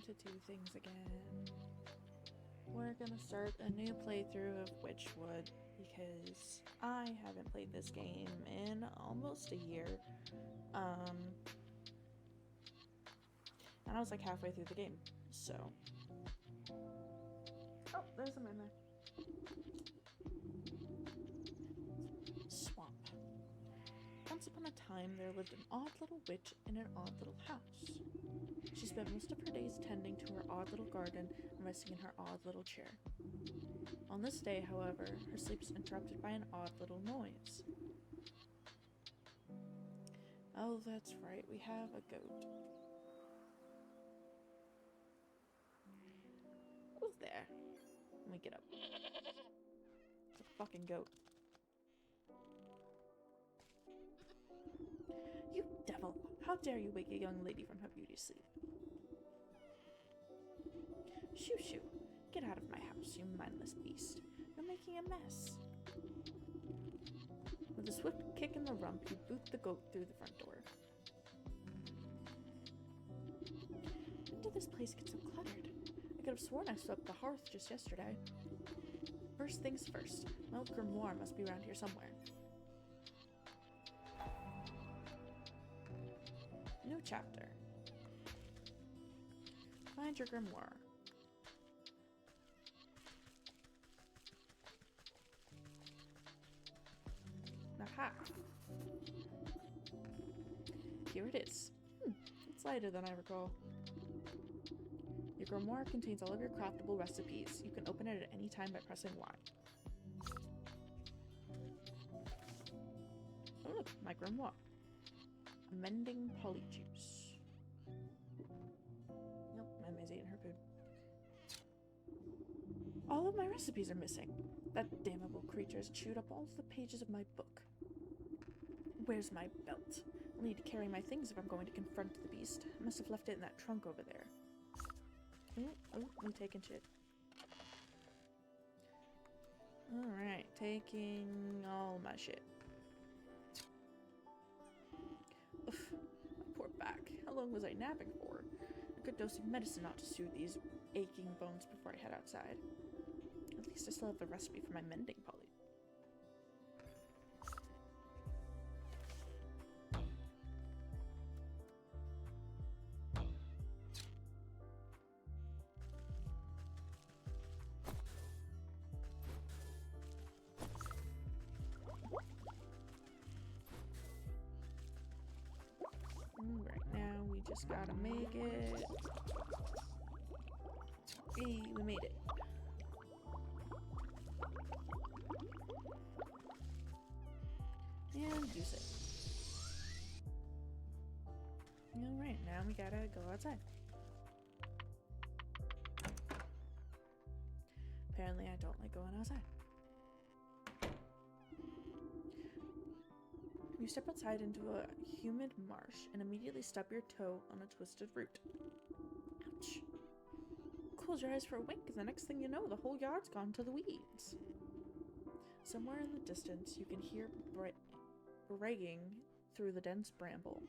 to do things again. We're gonna start a new playthrough of Wytchwood because I haven't played this game in almost a year. And I was like halfway through the game, so. Oh, there's some in there. Swamp. Once upon a time, there lived an odd little witch in an odd little house. She spent most of her days tending to her odd little garden and resting in her odd little chair. On this day, however, her sleep was interrupted by an odd little noise. Oh, that's right, we have a goat. Who's there? Let me get up. It's a fucking goat. You devil! How dare you wake a young lady from her beauty sleep? Shoo shoo! Get out of my house, you mindless beast. You're making a mess. With a swift kick in the rump, you boot the goat through the front door. When did this place get so cluttered? I could have sworn I swept the hearth just yesterday. First things first, my old grimoire must be around here somewhere. New chapter. Find your grimoire. Aha! Here it is. It's lighter than I recall. Your grimoire contains all of your craftable recipes. You can open it at any time by pressing Y. Oh look, my grimoire. Amending polyjuice. Nope, Mama's eating her food. All of my recipes are missing. That damnable creature has chewed up all of the pages of my book. Where's my belt? I'll need to carry my things if I'm going to confront the beast. I must have left it in that trunk over there. Oh, we taking shit. Alright, taking all my shit. Oof, my poor back. How long was I napping for? A good dose of medicine ought to soothe these aching bones before I head outside. At least I still have the recipe for my mending poly. Right now, we just gotta make it. Hey, we made it. And use it. Alright, now we gotta go outside. Apparently I don't like going outside. You step outside into a humid marsh and immediately stub your toe on a twisted root. Ouch. Close your eyes for a wink and the next thing you know, the whole yard's gone to the weeds. Somewhere in the distance, you can hear braying through the dense bramble.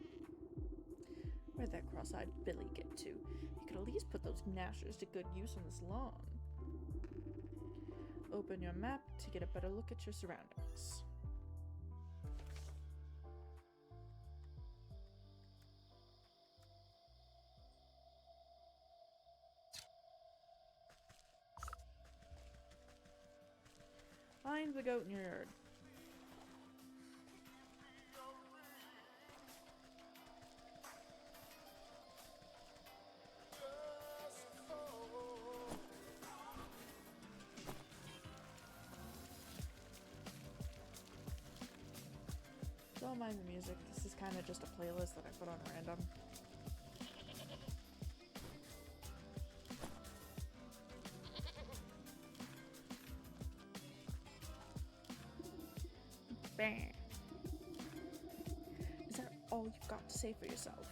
Where'd that cross-eyed Billy get to? He could at least put those gnashers to good use on this lawn. Open your map to get a better look at your surroundings. Find the goat in your yard. Don't mind the music, this is kind of just a playlist that I put on random. Bam! Is that all you've got to say for yourself?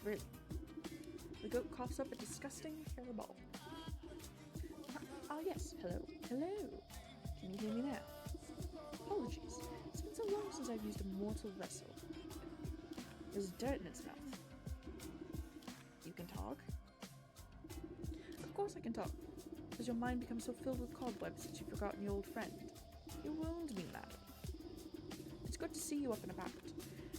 Really? The goat coughs up a disgusting hairball. Oh yes, hello. Hello! Can you hear me now? Apologies. It's been so long since I've used a mortal vessel. There's dirt in its mouth. can talk. Of course I can talk. Does your mind become so filled with cobwebs that you've forgotten your old friend? You wound me, madam. It's good to see you up and about.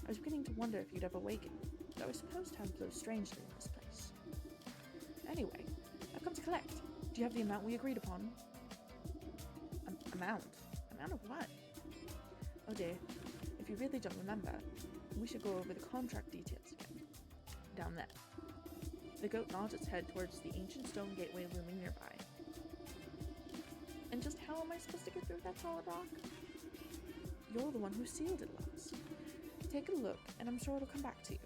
I was beginning to wonder if you'd ever awakened, though I suppose time flows strangely in this place. Anyway, I've come to collect. Do you have the amount we agreed upon? Amount? Amount of what? Oh dear, if you really don't remember, we should go over the contract details again. Down there. The goat nods its head towards the ancient stone gateway looming nearby. And just how am I supposed to get through that solid rock? You're the one who sealed it last. Take a look, and I'm sure it'll come back to you.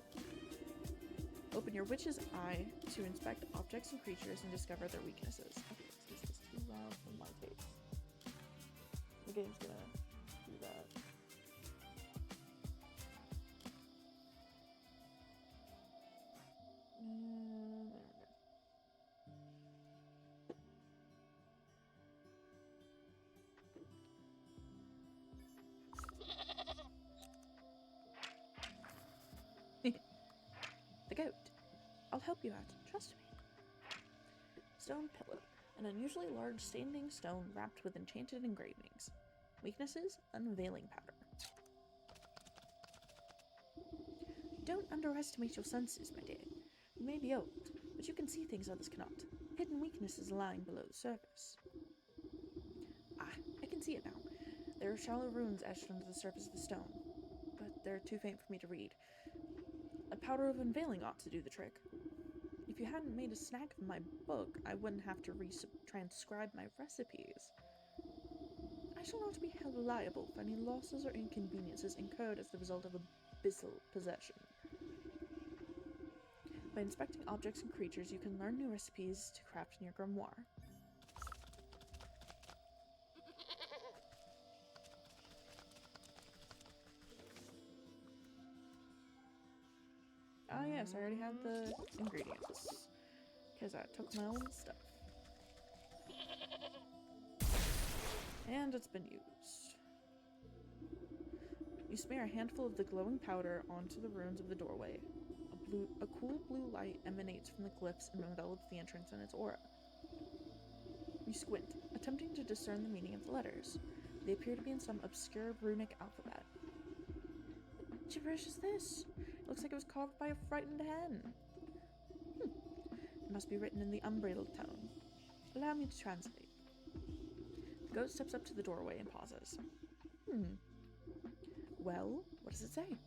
Open your witch's eye to inspect objects and creatures and discover their weaknesses. Okay, this is too loud for my taste. The game's gonna do that. The goat. I'll help you out. Trust me. Stone pillar. An unusually large standing stone wrapped with enchanted engravings. Weaknesses? Unveiling powder. Don't underestimate your senses, my dear. You may be old, but you can see things others cannot. Hidden weaknesses lying below the surface. Ah, I can see it now. There are shallow runes etched into the surface of the stone, but they're too faint for me to read. A powder of unveiling ought to do the trick. If you hadn't made a snack of my book, I wouldn't have to transcribe my recipes. I shall not be held liable for any losses or inconveniences incurred as the result of abyssal possession. By inspecting objects and creatures, you can learn new recipes to craft in your grimoire. Ah yes, I already had the ingredients, because I took my own stuff. And it's been used. You smear a handful of the glowing powder onto the runes of the doorway. A cool blue light emanates from the glyphs and envelops the entrance in its aura. You squint, attempting to discern the meaning of the letters. They appear to be in some obscure runic alphabet. What gibberish is this? It looks like it was carved by a frightened hen. It must be written in the umbral tone. Allow me to translate. The goat steps up to the doorway and pauses. Well, what does it say?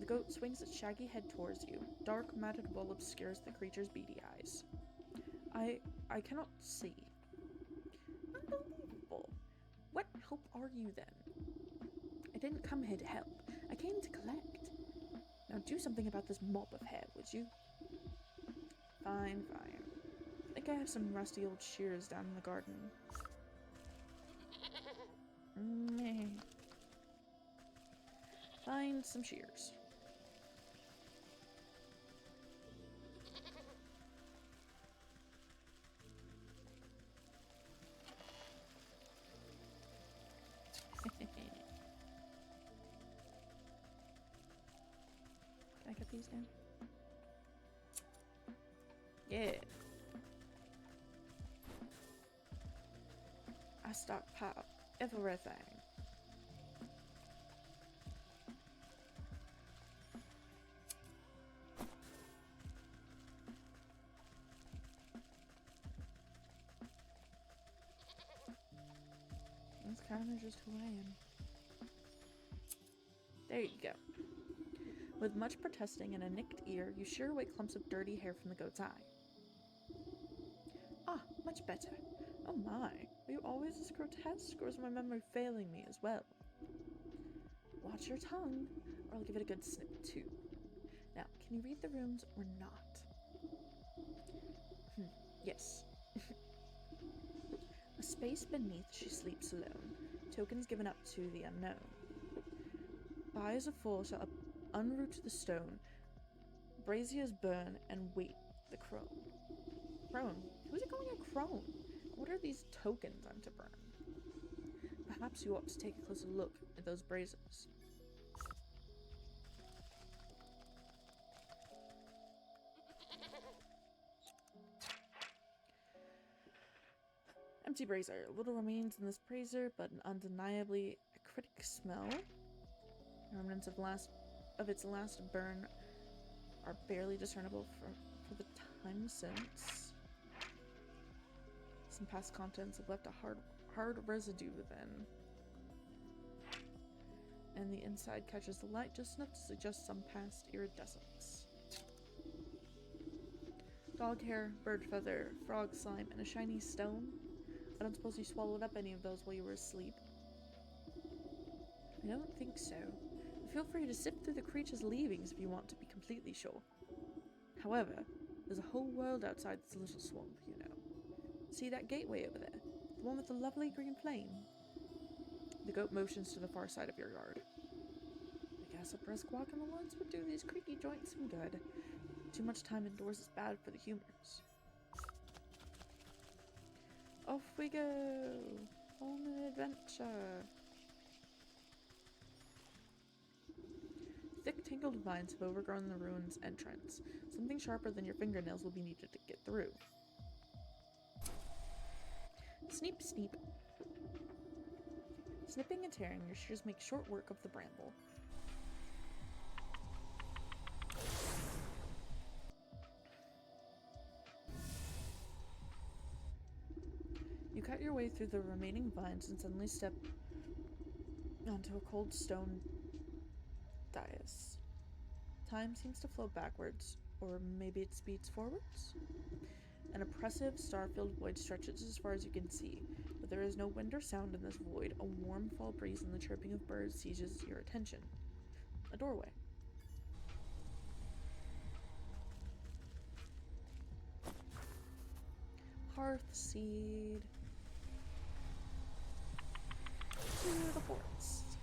The goat swings its shaggy head towards you. Dark, matted wool obscures the creature's beady eyes. I cannot see. Unbelievable. What help are you then? I didn't come here to help. I came to collect. Now do something about this mop of hair, would you? Fine, fine. I think I have some rusty old shears down in the garden. Meh. Find some shears. Can I cut these down? Yeah. I stockpile everything. That's kind of just who I am. There you go. With much protesting and a nicked ear, you shear away clumps of dirty hair from the goat's eye. Ah, much better. Oh my, are you always this grotesque, or is my memory failing me as well? Watch your tongue, or I'll give it a good snip too. Now, can you read the runes or not? Yes. A space beneath she sleeps alone, tokens given up to the unknown. Buyers of fall shall unroot the stone, braziers burn, and wait the crone. Crone? Who's it calling a crone? What are these tokens I'm to burn? Perhaps you ought to take a closer look at those braziers. Empty brazier. Little remains in this brazier, but an undeniably acidic smell. Remnants of its last burn are barely discernible for the time since. Some past contents have left a hard residue within. And the inside catches the light just enough to suggest some past iridescence. Dog hair, bird feather, frog slime, and a shiny stone. I don't suppose you swallowed up any of those while you were asleep? I don't think so. Feel free to sift through the creature's leavings if you want to be completely sure. However, there's a whole world outside this little swamp, you know. See that gateway over there? The one with the lovely green flame? The goat motions to the far side of your yard. I guess a brisk walk in the woods would do these creaky joints some good. Too much time indoors is bad for the humors. Off we go! On an adventure! Thick, tangled vines have overgrown the ruin's entrance. Something sharper than your fingernails will be needed to get through. Sneep, sneep. Snipping and tearing, your shears make short work of the bramble. You cut your way through the remaining vines and suddenly step onto a cold stone dais. Time seems to flow backwards, or maybe it speeds forwards? An oppressive, star-filled void stretches as far as you can see, but there is no wind or sound in this void. A warm fall breeze and the chirping of birds seizes your attention. A doorway. Hearthseed. To the forest.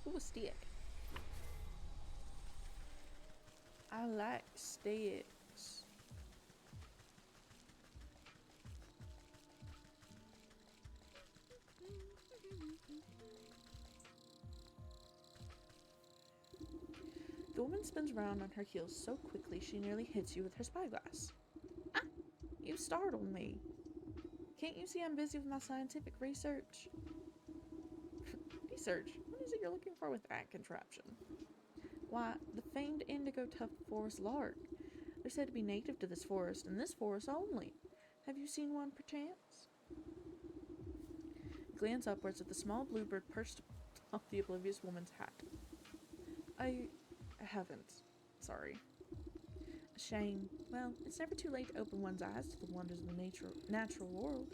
Ooh, a stick. I like sticks. The woman spins around on her heels so quickly she nearly hits you with her spyglass. Ah! You startled me. Can't you see I'm busy with my scientific research? Research? What is it you're looking for with that contraption? Why, the famed indigo-tuft forest lark. They're said to be native to this forest, and this forest only. Have you seen one, perchance? Glance upwards at the small bluebird perched off the oblivious woman's hat. I haven't. Sorry. A shame. Well, it's never too late to open one's eyes to the wonders of the natural world.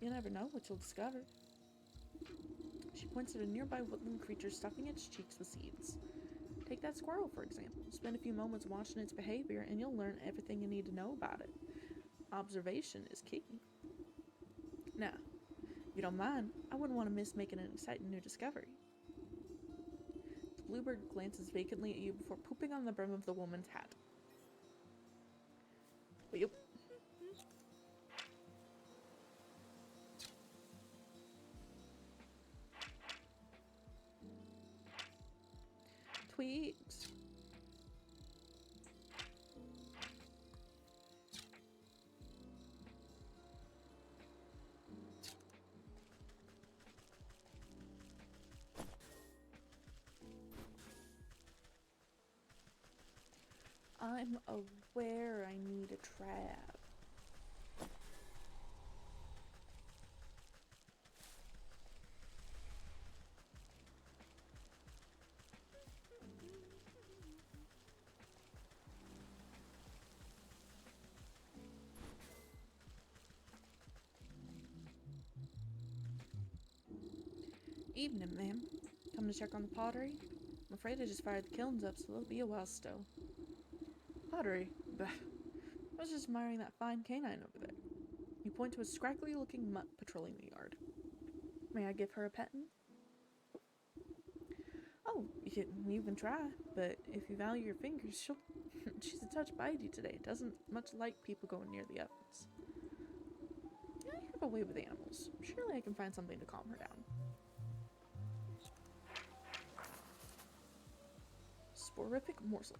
You never know what you'll discover. She points at a nearby woodland creature stuffing its cheeks with seeds. Take that squirrel, for example. Spend a few moments watching its behavior, and you'll learn everything you need to know about it. Observation is key. Now, if you don't mind, I wouldn't want to miss making an exciting new discovery. The bluebird glances vacantly at you before pooping on the brim of the woman's hat. Yep. Twigs. I'm aware I need a trap. Evening, ma'am. Come to check on the pottery? I'm afraid I just fired the kilns up, so it'll be a while still. Pottery? Bah. I was just admiring that fine canine over there. You point to a scraggly-looking mutt patrolling the yard. May I give her a petting? Oh, you can try, but if you value your fingers, she's a touch bitey today. Doesn't much like people going near the ovens. I have a way with animals. Surely I can find something to calm her down. sporific morsel.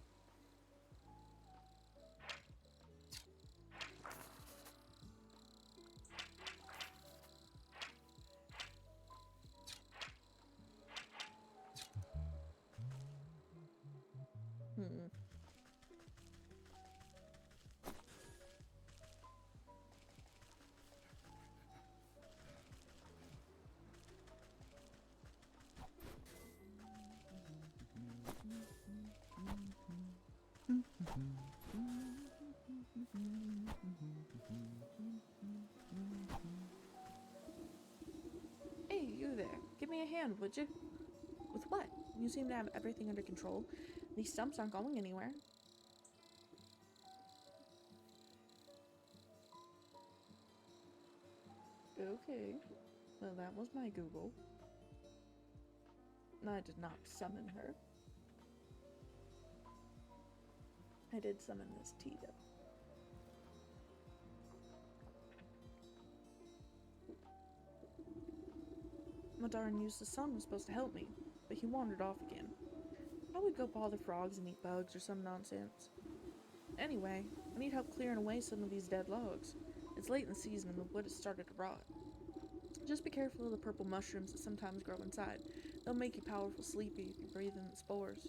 Hey, you there. Give me a hand, would you? With what? You seem to have everything under control. These stumps aren't going anywhere. Okay. Well, that was my Google. I did not summon her. I did summon this tea, though. Madarin used the sun was supposed to help me, but he wandered off again. I would go bother frogs and eat bugs or some nonsense. Anyway, I need help clearing away some of these dead logs. It's late in the season and the wood has started to rot. Just be careful of the purple mushrooms that sometimes grow inside. They'll make you powerful sleepy if you breathe in the spores.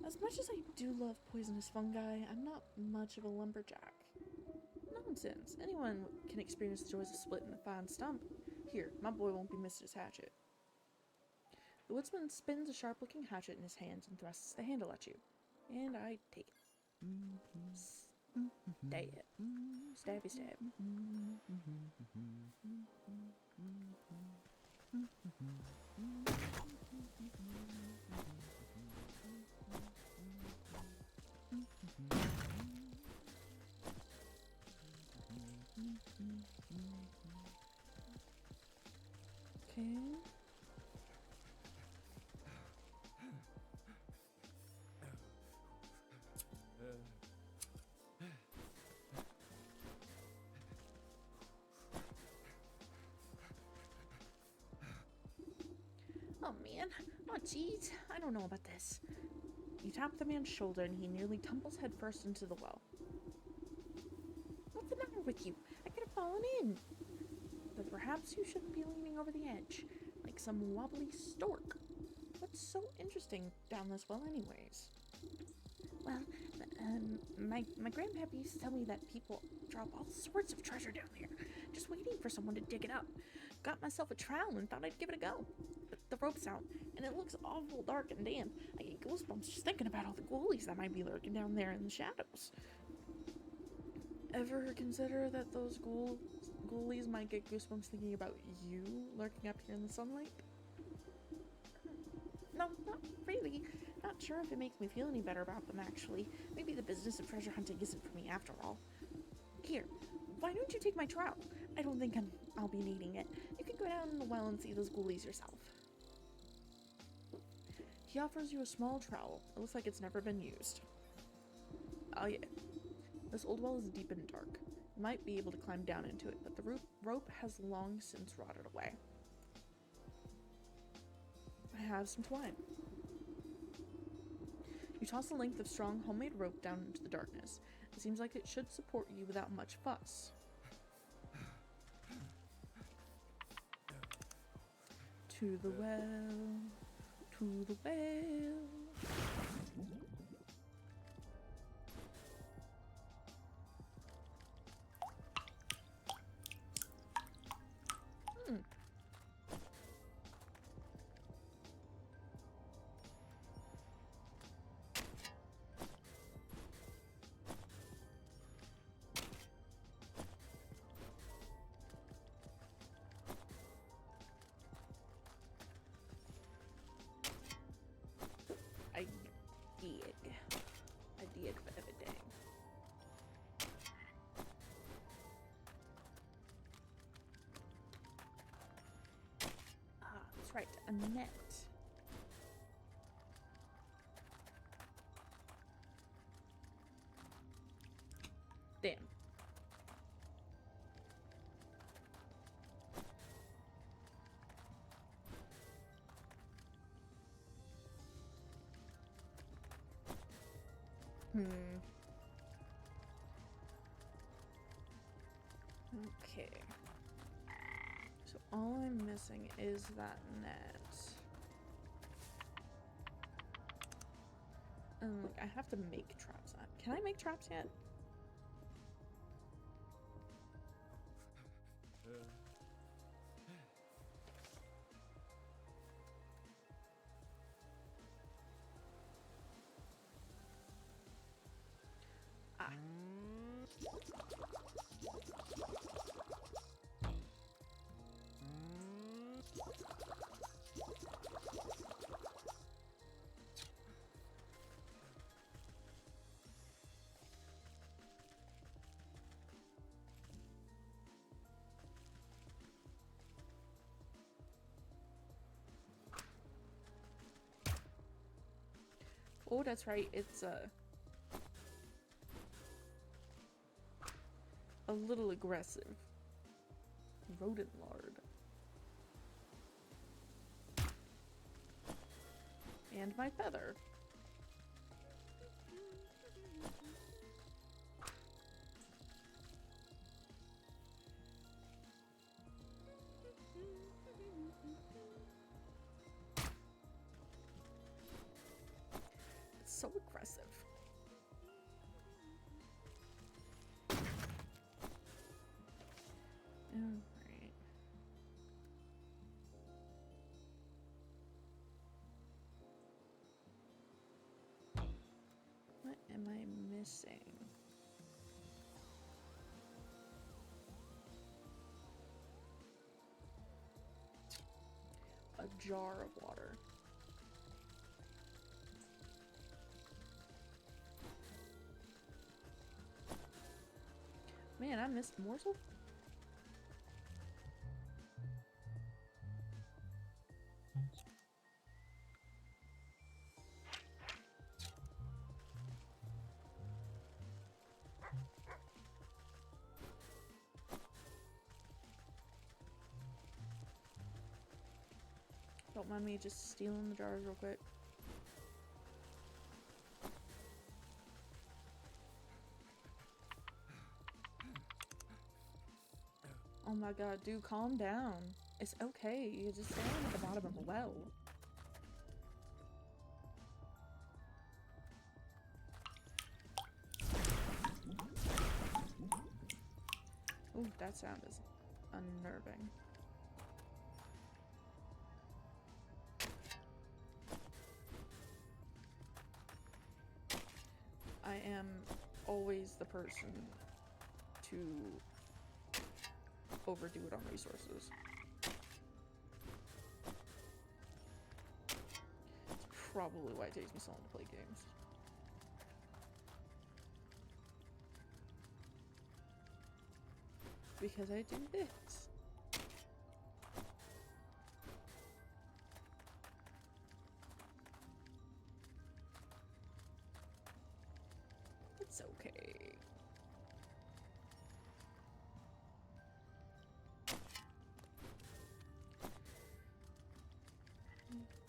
As much as I do love poisonous fungi, I'm not much of a lumberjack. Nonsense. Anyone can experience the joys of splitting a fine stump. Here, my boy won't be missing his hatchet. The woodsman spins a sharp-looking hatchet in his hands and thrusts the handle at you. And I take it. Stab it. Stabby stab. Okay. Oh man, oh jeez, I don't know about this. You tap the man's shoulder and he nearly tumbles headfirst into the well. What's the matter with you? I could have fallen in. But perhaps you shouldn't be leaning over the edge, like some wobbly stork. What's so interesting down this well anyways? Well, my grandpappy used to tell me that people drop all sorts of treasure down there, just waiting for someone to dig it up. Got myself a trowel and thought I'd give it a go. But the rope's out, and it looks awful dark and damp. I get goosebumps just thinking about all the ghoulies that might be lurking down there in the shadows. Ever consider that those ghoulies might get goosebumps thinking about you lurking up here in the sunlight? No, not really. Not sure if it makes me feel any better about them, actually. Maybe the business of treasure hunting isn't for me after all. Here, why don't you take my trowel? I don't think I'll be needing it. You can go down in the well and see those ghoulies yourself. He offers you a small trowel. It looks like it's never been used. Oh yeah. This old well is deep and dark. You might be able to climb down into it, but the rope has long since rotted away. I have some twine. You toss a length of strong homemade rope down into the darkness. It seems like it should support you without much fuss. To the well, to the well. I did for everything. Ah, that's right, a net. Damn. Okay. So all I'm missing is that net. And like I have to make traps. Can I make traps yet? Ah. Oh, that's right. It's a little aggressive. Rodent lard. And my feather. It's so aggressive. Alright. What am I missing? A jar of water. Man, I missed morsel. Don't mind me just stealing the jars real quick. Oh my god, dude, calm down. It's okay. You're just standing at the bottom of a well. Ooh, that sound is unnerving. I am always the person to overdo it on resources. It's probably why it takes me so long to play games. Because I do this. It's okay.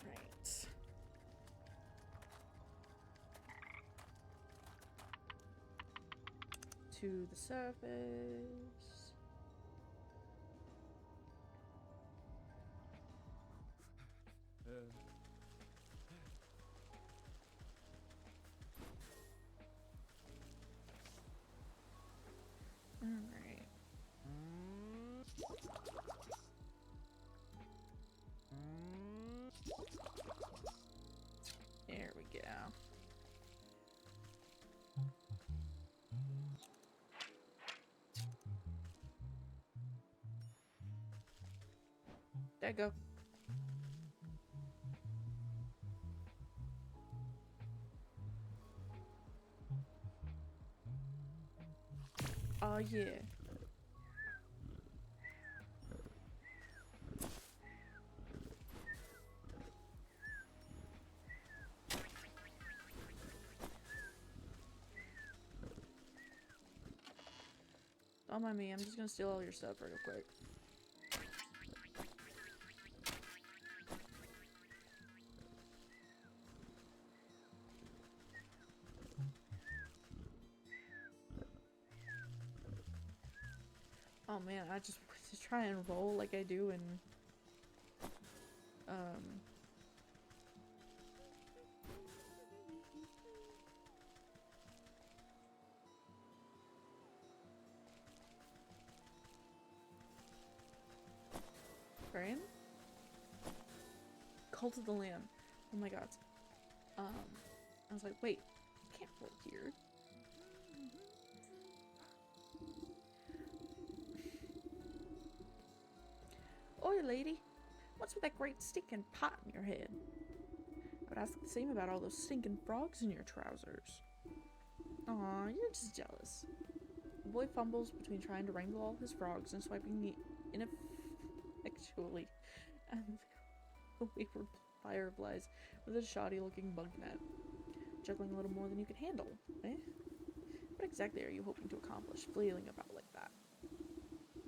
Right. To the surface. Alright. There we go. There you go. Oh yeah. Don't mind me, I'm just gonna steal all your stuff real quick. Oh man, I just want to try and roll like I do in Brian? Cult of the Lamb. Oh my god. I was like, wait, I can't roll here. Oi, lady. What's with that great stinking pot in your head? I would ask the same about all those stinking frogs in your trousers. Aw, you're just jealous. The boy fumbles between trying to wrangle all his frogs and swiping the ineffectually at the wayward fireflies with a shoddy-looking bug net. Juggling a little more than you can handle, eh? What exactly are you hoping to accomplish, flailing about like that?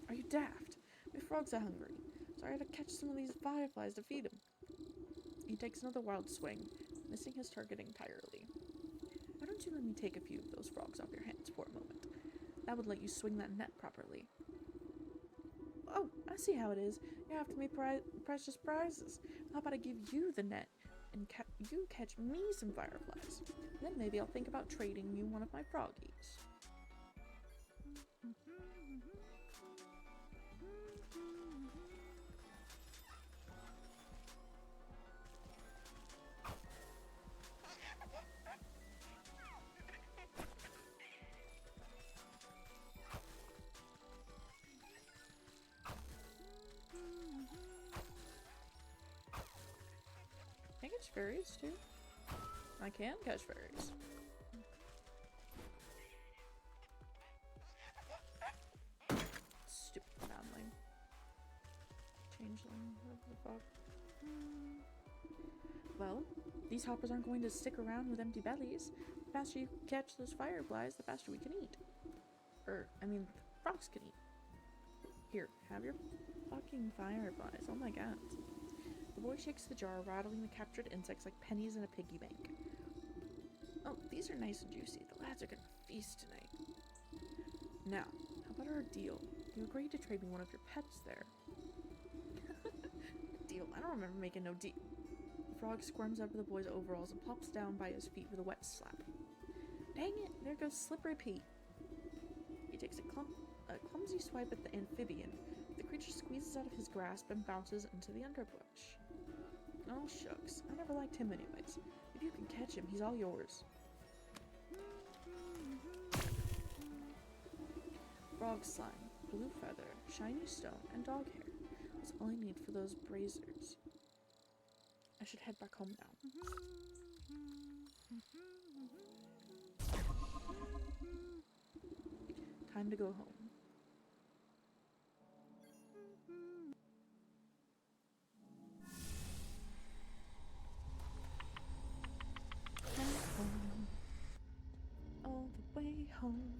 Are you daft? My frogs are hungry, so I had to catch some of these fireflies to feed them. He takes another wild swing, missing his target entirely. Why don't you let me take a few of those frogs off your hands for a moment? That would let you swing that net properly. Oh, I see how it is. You're after me precious prizes. How about I give you the net, and you catch me some fireflies? Then maybe I'll think about trading you one of my froggies. Can I catch fairies too? I can catch fairies. Stupid foundling. Changeling, what the fuck? Well, these hoppers aren't going to stick around with empty bellies. The faster you catch those fireflies, the faster we can eat. The frogs can eat. Here, have your fucking fireflies. Oh my god. The boy shakes the jar, rattling the captured insects like pennies in a piggy bank. Oh, these are nice and juicy. The lads are gonna feast tonight. Now, how about our deal? You agreed to trade me one of your pets there. Deal? I don't remember making no deal. The frog squirms out of the boy's overalls and plops down by his feet with a wet slap. Dang it, there goes Slippery Pete. He takes a clumsy swipe at the amphibian. The creature squeezes out of his grasp and bounces into the underbrush. Oh, shucks. I never liked him anyways. If you can catch him, he's all yours. Frog slime, blue feather, shiny stone, and dog hair. That's all I need for those braziers. I should head back home now. Time to go home. Home. All the way home.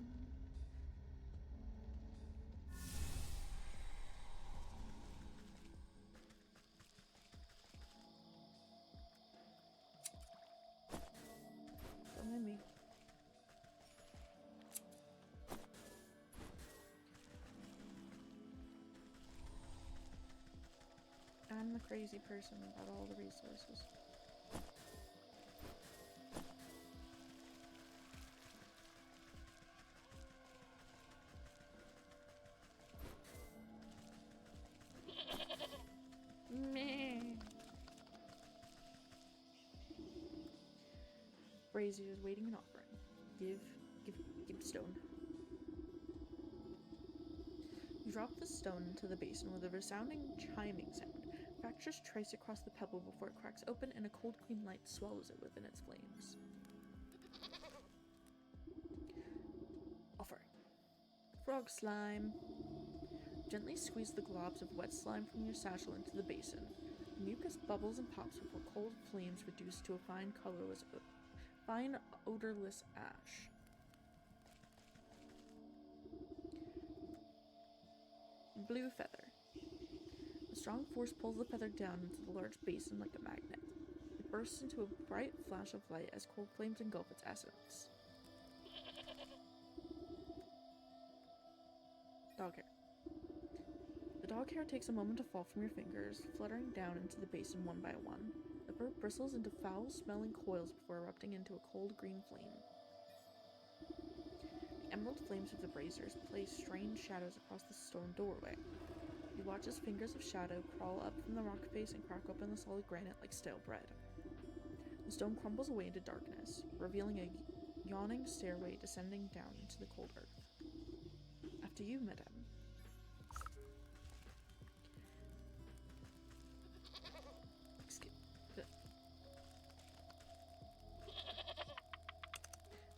Don't mind me. I'm the crazy person about all the resources. Meh. Brazier is waiting an offering. Give stone. You drop the stone into the basin with a resounding chiming sound. Fractures trace across the pebble before it cracks open and a cold green light swallows it within its flames. Offering. Frog slime. Gently squeeze the globs of wet slime from your satchel into the basin. The mucus bubbles and pops before cold flames reduce to a fine odorless ash. Blue feather. A strong force pulls the feather down into the large basin like a magnet. It bursts into a bright flash of light as cold flames engulf its essence. Dog hair. dog hair takes a moment to fall from your fingers, fluttering down into the basin one by one. The fur bristles into foul-smelling coils before erupting into a cold green flame. The emerald flames of the braziers play strange shadows across the stone doorway. You watch as fingers of shadow crawl up from the rock face and crack open the solid granite like stale bread. The stone crumbles away into darkness, revealing a yawning stairway descending down into the cold earth. After you, madame.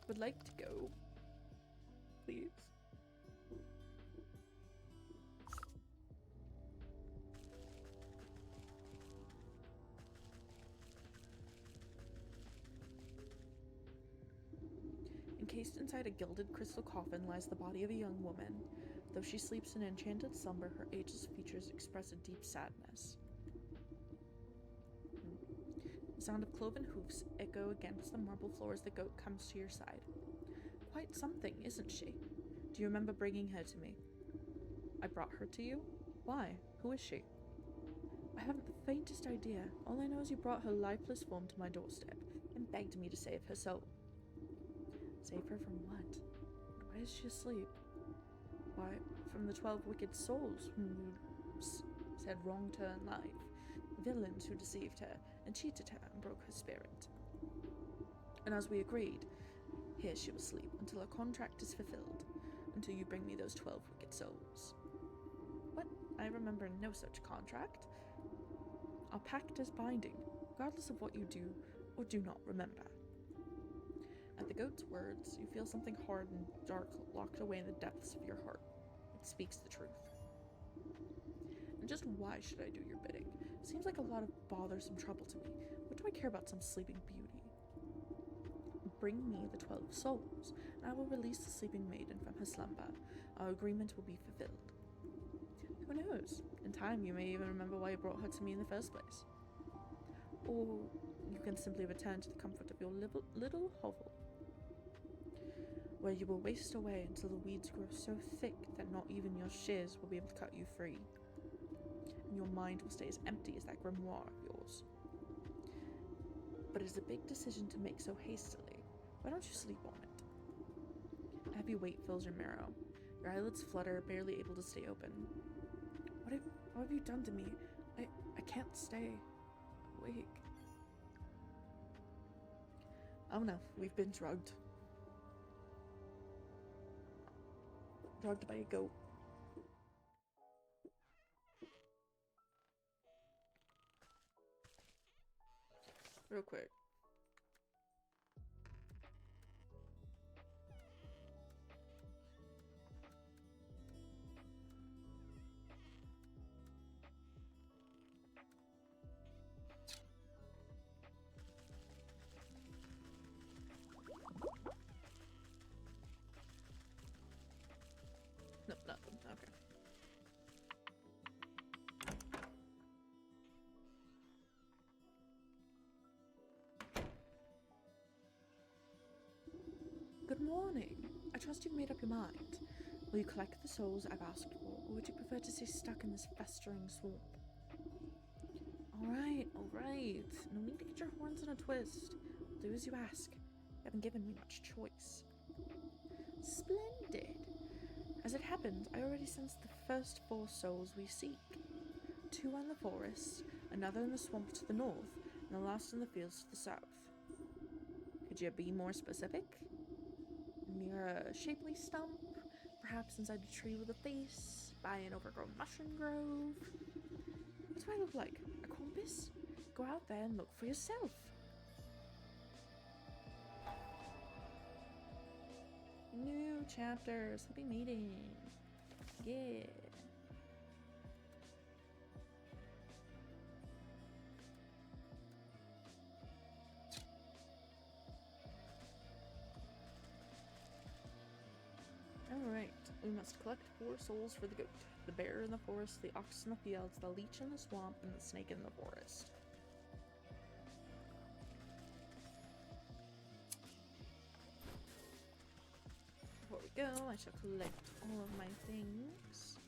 Would like to go, please. Encased inside a gilded crystal coffin lies the body of a young woman. Though she sleeps in enchanted slumber, her ageless features express a deep sadness. The sound of cloven hoofs echo against the marble floor as the goat comes to your side. Quite something, isn't she? Do you remember bringing her to me? I brought her to you? Why? Who is she? I haven't the faintest idea. All I know is you brought her lifeless form to my doorstep and begged me to save her soul. Save her from what? Why is she asleep? Why, from the 12 wicked souls whom you said wronged her in life. Villains who deceived her and cheated her and broke her spirit. And as we agreed, here she will sleep until her contract is fulfilled, until you bring me those 12 wicked souls. What? I remember no such contract. Our pact is binding, regardless of what you do or do not remember. At the goat's words, you feel something hard and dark locked away in the depths of your heart. It speaks the truth. And just why should I do your bidding? Seems like a lot of bothersome trouble to me. What do I care about some sleeping beauty? Bring me the 12 souls, and I will release the sleeping maiden from her slumber. Our agreement will be fulfilled. Who knows? In time, you may even remember why you brought her to me in the first place. Or you can simply return to the comfort of your little hovel, where you will waste away until the weeds grow so thick that not even your shears will be able to cut you free. And your mind will stay as empty as that grimoire of yours. But it is a big decision to make so hastily. Why don't you sleep on it? A heavy weight fills your marrow. Your eyelids flutter, barely able to stay open. What have you done to me? I can't stay awake. Oh no, we've been drugged. Drugged by a goat. Real quick. Nope, nothing. Okay. Good morning. I trust you've made up your mind. Will you collect the souls I've asked for, or would you prefer to stay stuck in this festering swamp? Alright. No need to get your horns in a twist. Do as you ask. You haven't given me much choice. Splendid. As it happened, I already sensed the first 4 souls we seek. 2 in the forest, another in the swamp to the north, and the last in the fields to the south. Could you be more specific? Near a shapely stump, perhaps inside a tree with a face, by an overgrown mushroom grove. What do I look like? A compass? Go out there and look for yourself. New chapter, sleeping meeting. Yeah. Alright, we must collect 4 souls for the goat, the bear in the forest, the ox in the fields, the leech in the swamp, and the snake in the forest. Before we go, I shall collect all of my things.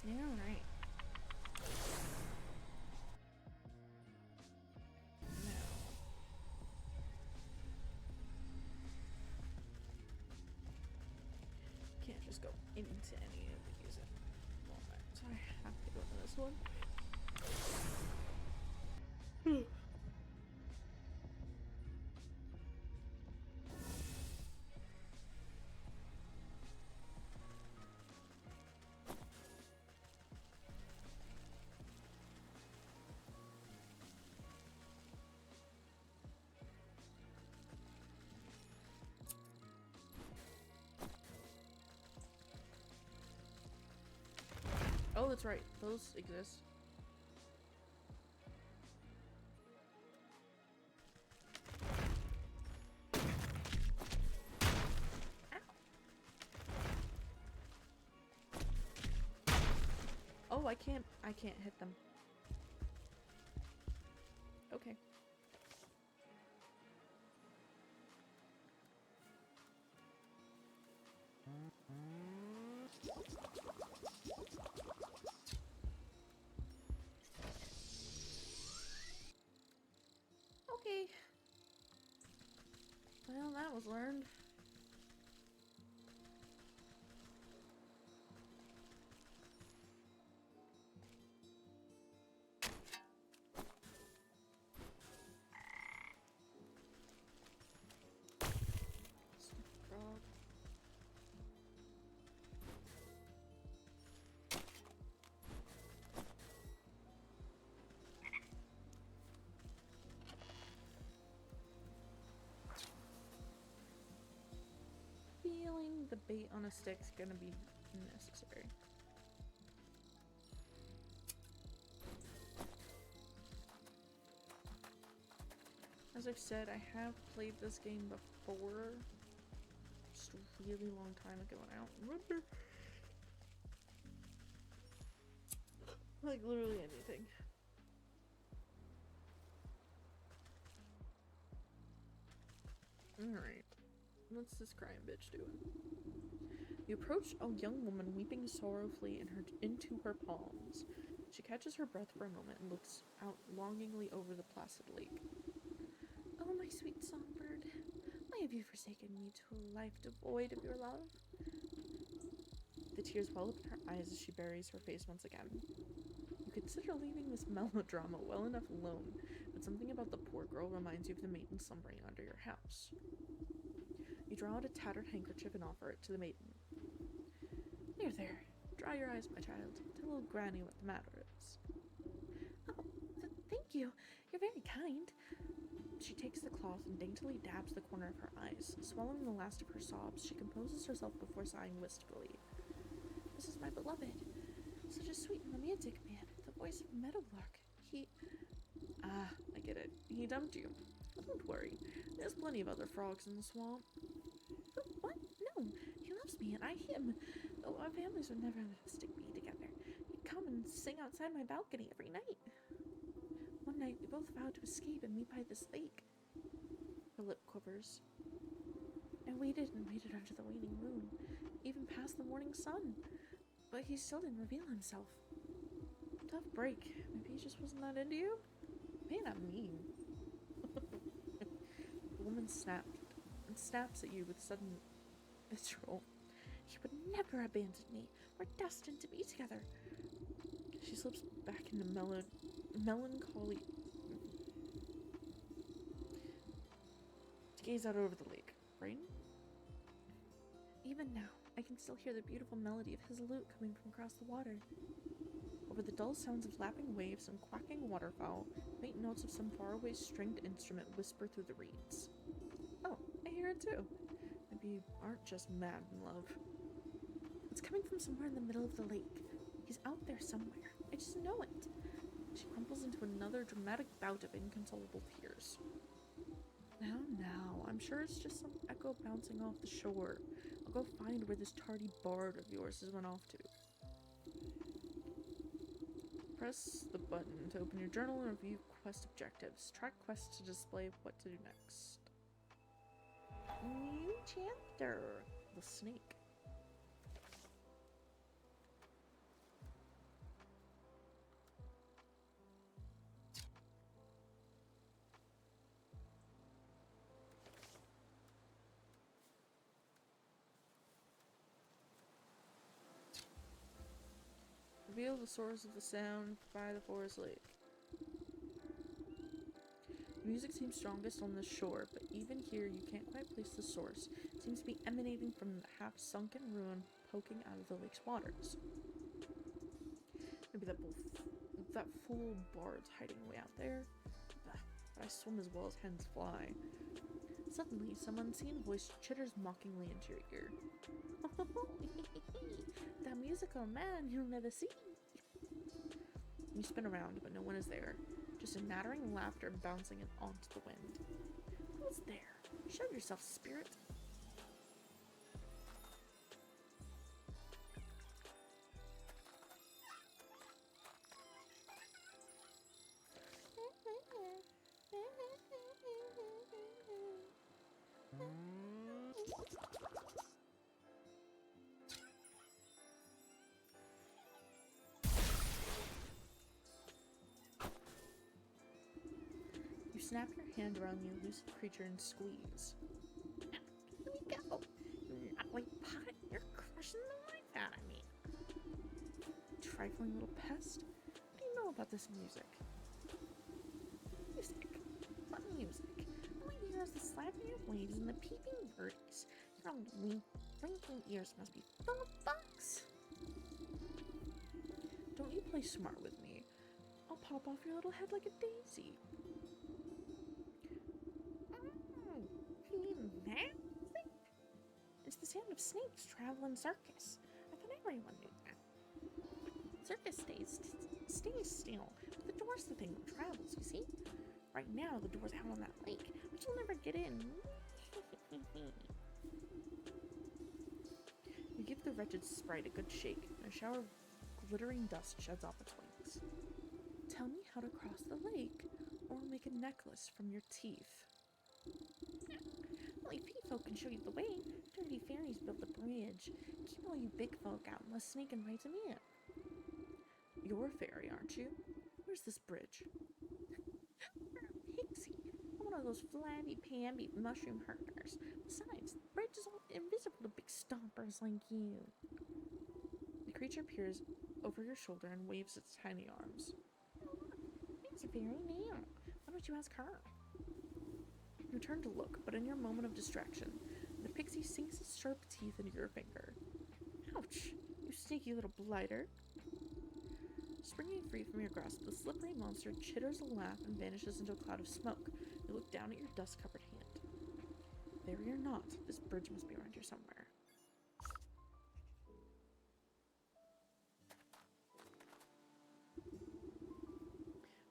Yeah, right. Now. Can't just go into any of these at the moment, so I have to go to this one. Oh, that's right. Those exist. Oh, I can't hit them. Okay. Okay. Well, that was learned. Frog. Feeling the bait on a stick's gonna be necessary. As I've said, I have played this game before. Just a really long time ago, and I don't remember. Like, literally anything. Alright. What's this crying bitch doing? You approach a young woman weeping sorrowfully into her palms. She catches her breath for a moment and looks out longingly over the placid lake. Oh, my sweet songbird, why have you forsaken me to a life devoid of your love? The tears well up in her eyes as she buries her face once again. You consider leaving this melodrama well enough alone, but something about the poor girl reminds you of the maiden slumbering under your house. You draw out a tattered handkerchief and offer it to the maiden. There, there. Dry your eyes, my child. Tell old Granny what the matter is. Oh, thank you. You're very kind. She takes the cloth and daintily dabs the corner of her eyes. Swallowing the last of her sobs, she composes herself before sighing wistfully. This is my beloved. Such a sweet and romantic man. The voice of Meadowlark. Ah, I get it. He dumped you. Don't worry. There's plenty of other frogs in the swamp. What? No. He loves me and I him. Though our families would never stick me together. He'd come and sing outside my balcony every night. One night we both vowed to escape and meet by this lake. Her lip quivers. I waited and waited under the waning moon, even past the morning sun. But he still didn't reveal himself. Tough break. Maybe he just wasn't that into you? Man, I'm mean. The woman snaps at you with sudden vitriol. He would never abandon me. We're destined to be together. She slips back into melancholy to gaze out over the lake. Rain? Even now, I can still hear the beautiful melody of his lute coming from across the water. Over the dull sounds of lapping waves and quacking waterfowl, faint notes of some faraway stringed instrument whisper through the reeds. Oh, I hear it too. Maybe you aren't just mad in love. It's coming from somewhere in the middle of the lake. He's out there somewhere. I just know it. She crumples into another dramatic bout of inconsolable tears. Now, I'm sure it's just some echo bouncing off the shore. I'll go find where this tardy bard of yours has went off to. Press the button to open your journal and review quest objectives. Track quests to display what to do next. New chapter. The snake. Reveal the source of the sound by the forest lake. The music seems strongest on the shore, but even here you can't quite place the source. It seems to be emanating from the half-sunken ruin poking out of the lake's waters. Maybe that fool bard's hiding way out there. But I swim as well as hens fly. Suddenly, some unseen voice chitters mockingly into your ear. That musical man you'll never see. You spin around, but no one is there. Just a nattering laughter bouncing onto the wind. Who's there? Show yourself, spirit. You snap your hand around the elusive creature and squeeze. Here we go. Not like pot, you're crushing the life out of me. Trifling little pest. What do you know about this music? Music? What music? All I hear is the slapping of waves and the peeping birdies. Your blinking ears must be full of bugs. Don't you play smart with me. I'll pop off your little head like a daisy. It's the sound of snakes traveling circus. I thought everyone knew that. Circus stays still, but the door's the thing that travels, you see? Right now, the door's out on that lake, but you'll never get in. You give the wretched sprite a good shake, and a shower of glittering dust sheds off its wings. Tell me how to cross the lake, or I'll make a necklace from your teeth. Only people can show you the way. Dirty fairies built the bridge. Keep all you big folk out unless Snake invites them in. You're a fairy, aren't you? Where's this bridge? You're a pixie. I'm one of those flabby-pamby mushroom herders. Besides, the bridge is all invisible to big stompers like you. The creature peers over your shoulder and waves its tiny arms. Oh, look, there's a fairy now. Why don't you ask her? You turn to look, but in your moment of distraction, the pixie sinks its sharp teeth into your finger. Ouch! You sneaky little blighter! Springing free from your grasp, the slippery monster chitters a laugh and vanishes into a cloud of smoke. You look down at your dust-covered hand. Fairy or not, this bridge must be around here somewhere.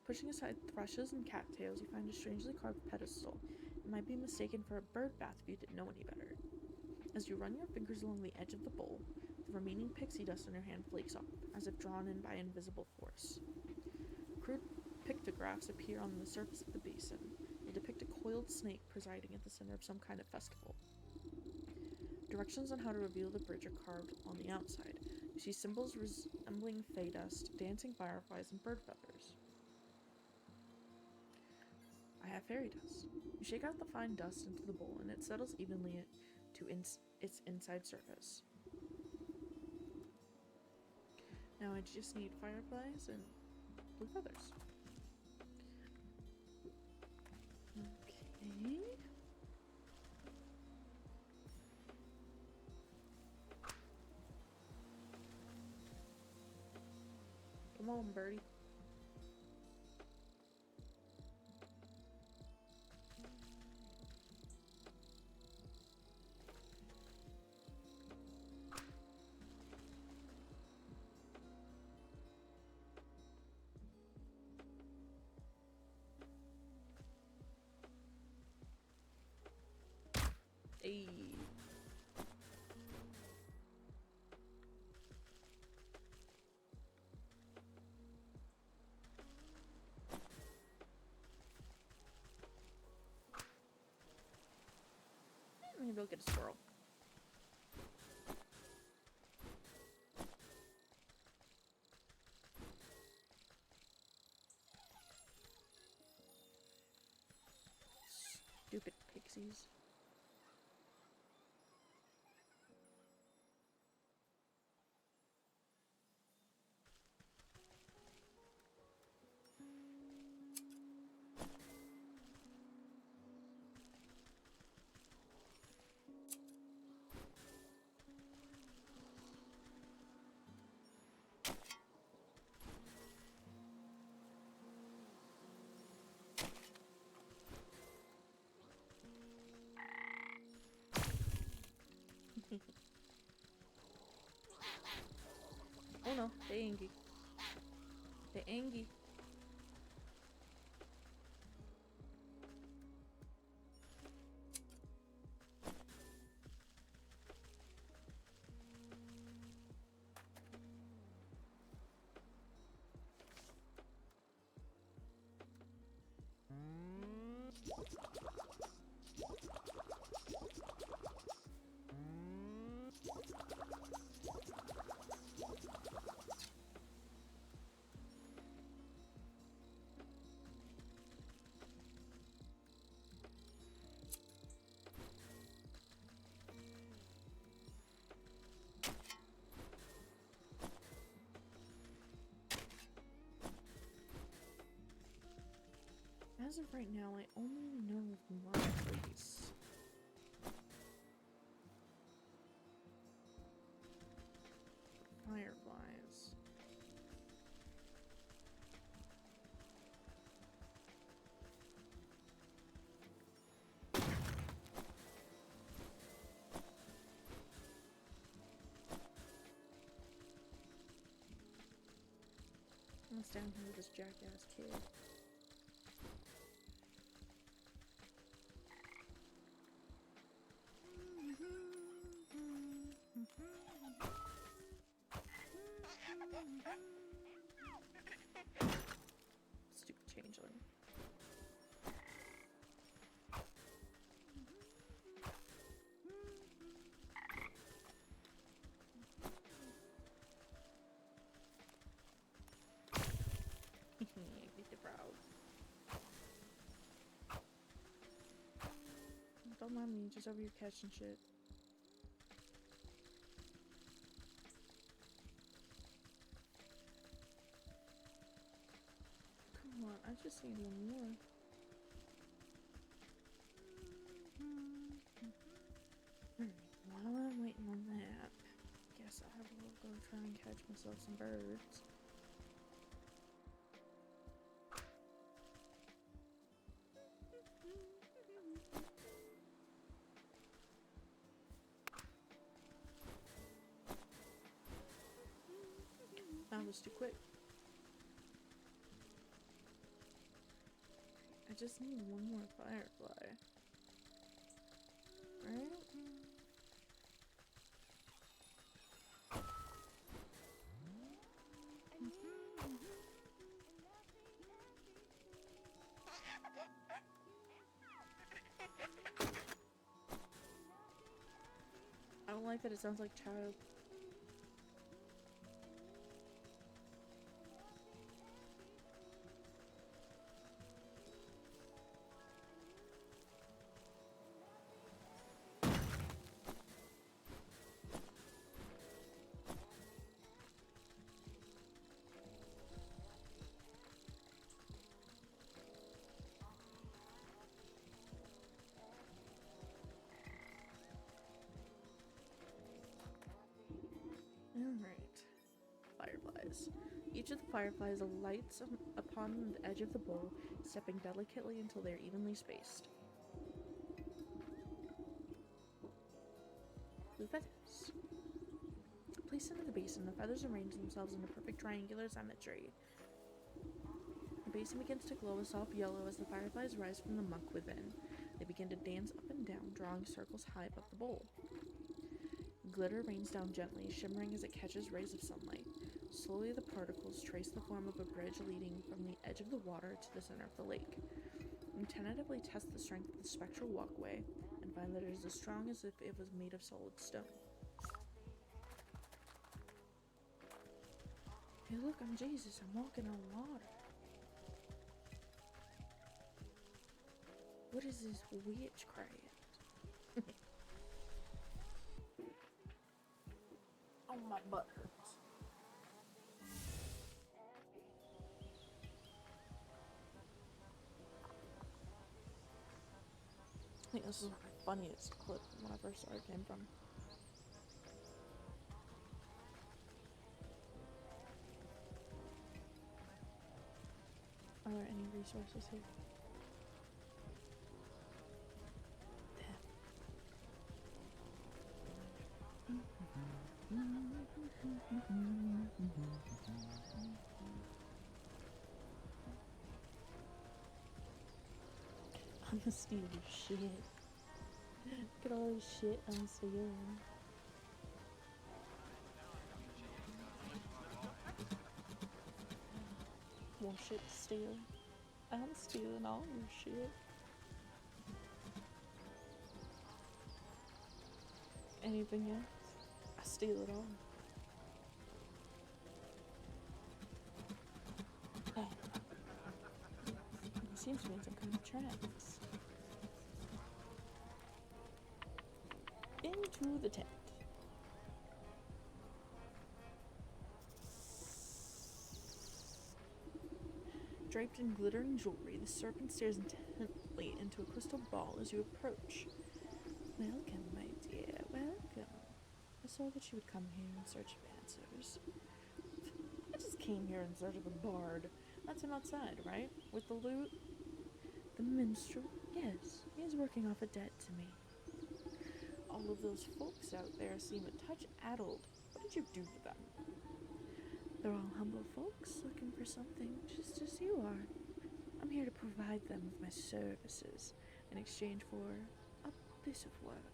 Pushing aside thrushes and cattails, you find a strangely carved pedestal. It might be mistaken for a bird bath if you didn't know any better. As you run your fingers along the edge of the bowl, the remaining pixie dust on your hand flakes off, as if drawn in by invisible force. Crude pictographs appear on the surface of the basin. They depict a coiled snake presiding at the center of some kind of festival. Directions on how to reveal the bridge are carved on the outside. You see symbols resembling fey dust, dancing fireflies, and bird feathers. I have fairy dust. You shake out the fine dust into the bowl, and it settles evenly to its inside surface. Now I just need fireflies and blue feathers. Okay. Come on, birdie. Hey. Maybe I'll get a squirrel. Stupid pixies. no, they angry. They angry. As of right now, I only know of one place. Fireflies. What's down here with this jackass kid? Stupid changeling. Get the brow. Don't mind me, just over here catching shit. Come on, I just need one more. Alright, while I'm waiting on that, guess I will go try and catch myself some birds. That was too quick. I just need one more firefly. Right? I don't like that it sounds like child. Alright. Fireflies. Each of the fireflies alights upon the edge of the bowl, stepping delicately until they are evenly spaced. Blue feathers. Placed into the basin, the feathers arrange themselves into perfect triangular symmetry. The basin begins to glow a soft yellow as the fireflies rise from the muck within. They begin to dance up and down, drawing circles high above the bowl. Glitter rains down gently, shimmering as it catches rays of sunlight. Slowly the particles trace the form of a bridge leading from the edge of the water to the center of the lake. You tentatively test the strength of the spectral walkway and find that it is as strong as if it was made of solid stone. Hey look, I'm Jesus, I'm walking on water. What is this witchcraft? Oh, my butt hurts. I think this is the funniest clip when I first started came from. Are there any resources here? Steal your shit. Get all this shit on sale. More shit to steal. I'm stealing all your shit. Anything else? I steal it all. Hey. It seems to be in some kind of trance. Into the tent. Draped in glittering jewelry, the serpent stares intently into a crystal ball as you approach. Welcome, my dear, welcome. I saw that you would come here in search of answers. I just came here in search of a bard. That's him outside, right? With the lute? The minstrel? Yes, he's working off a debt to me. All of those folks out there seem a touch addled. What did you do to them? They're all humble folks looking for something, just as you are. I'm here to provide them with my services in exchange for a bit of work.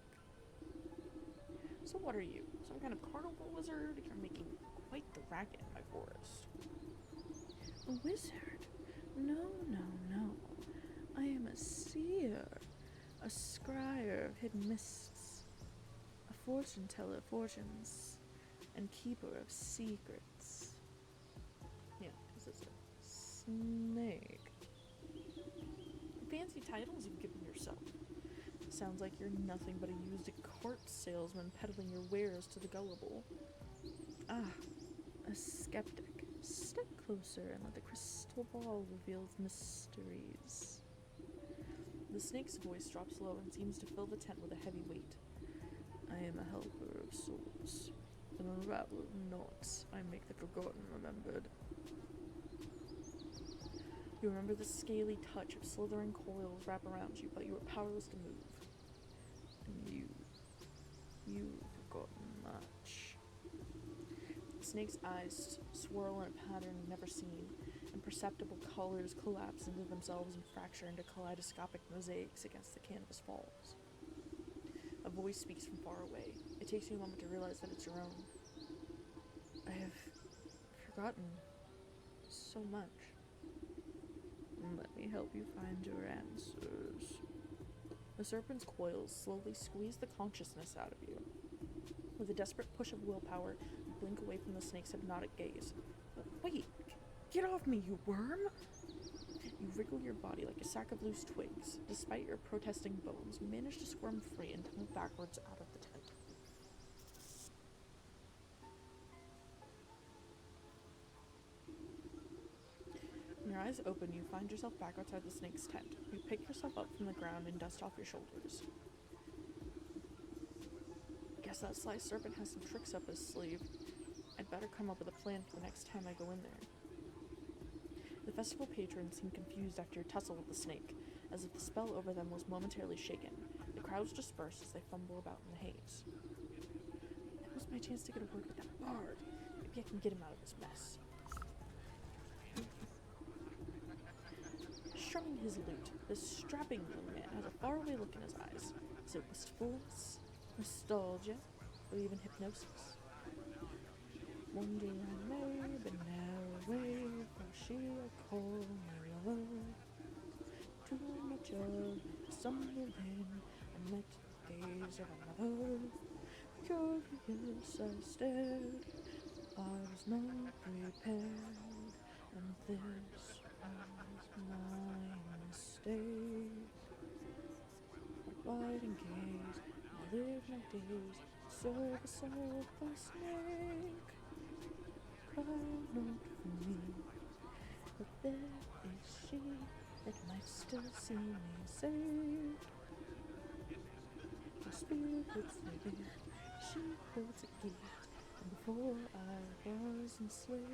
So what are you? Some kind of carnival wizard? You're making quite the racket in my forest. A wizard? No. I am a seer, a scryer of hidden mists, a fortune teller of fortunes, and keeper of secrets. Yeah, this is a snake. Fancy titles you've given yourself. Sounds like you're nothing but a used cart salesman peddling your wares to the gullible. Ah, a skeptic. Step closer and let the crystal ball reveal its mysteries. The snake's voice drops low and seems to fill the tent with a heavy weight. I am a helper of souls. An unravel of knots, I make the forgotten remembered. You remember the scaly touch of slithering coils wrap around you, but you are powerless to move. And you've forgotten much. The snake's eyes swirl in a pattern you've never seen. Imperceptible colors collapse into themselves and fracture into kaleidoscopic mosaics against the canvas walls. A voice speaks from far away. It takes you a moment to realize that it's your own. I have forgotten so much. Let me help you find your answers. The serpent's coils slowly squeeze the consciousness out of you. With a desperate push of willpower, you blink away from the snake's hypnotic gaze. Wait! Get off me, you worm! You wriggle your body like a sack of loose twigs. Despite your protesting bones, you manage to squirm free and tumble backwards out of the tent. When your eyes open, you find yourself back outside the snake's tent. You pick yourself up from the ground and dust off your shoulders. Guess that sly serpent has some tricks up his sleeve. I'd better come up with a plan for the next time I go in there. The festival patrons seem confused after your tussle with the snake, as if the spell over them was momentarily shaken. The crowds disperse as they fumble about in the haze. Now's my chance to get a word with that bard. Maybe I can get him out of this mess. Strumming his lute, this strapping young man has a faraway look in his eyes. Is it wistfulness, nostalgia, or even hypnosis? One day I may, but now away, for she I call my love. Too much of stumbling, I met the gaze of another. Curious I stared, I was not prepared, and this was my mistake. Wide and gaze, I live my days, service of the snake. Cry not for me, but there is she that might still see me saved. My spirit's living, she holds a gift, and before I was enslaved,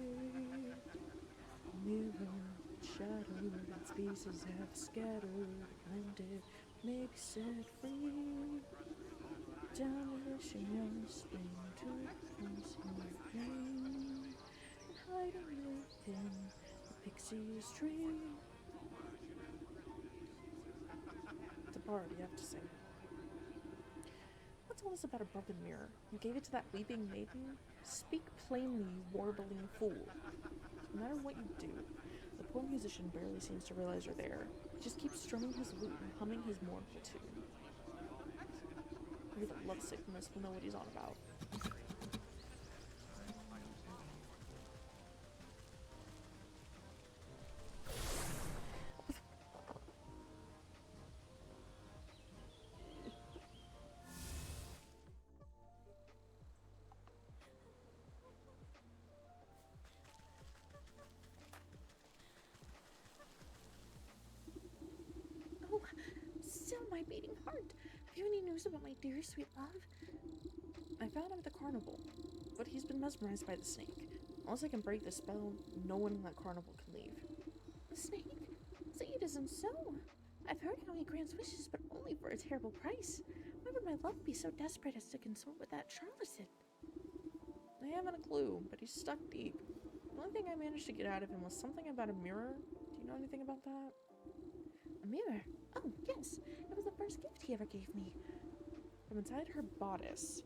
a mirror shattered, its pieces have scattered, blended, maybe set free. Down wishing young spring to constant rain, hiding within the pixie's tree. Alright, you have to say. What's all this about a broken mirror? You gave it to that weeping maiden? Speak plainly, you warbling fool. No matter what you do, the poor musician barely seems to realize you're there. He just keeps strumming his lute and humming his mournful tune. Maybe the lovesickness will know what he's on about. Oh, still my beating heart. Have you any news about my dear sweet love? I found him at the carnival, but he's been mesmerized by the snake. Unless I can break the spell, no one in that carnival can leave. The snake? Say it isn't so. I've heard how he grants wishes, but only for a terrible price. Why would my love be so desperate as to consort with that charlatan? I haven't a clue, but he's stuck deep. The only thing I managed to get out of him was something about a mirror. Do you know anything about that? A mirror? Oh, yes. It was the first gift he ever gave me. From inside her bodice,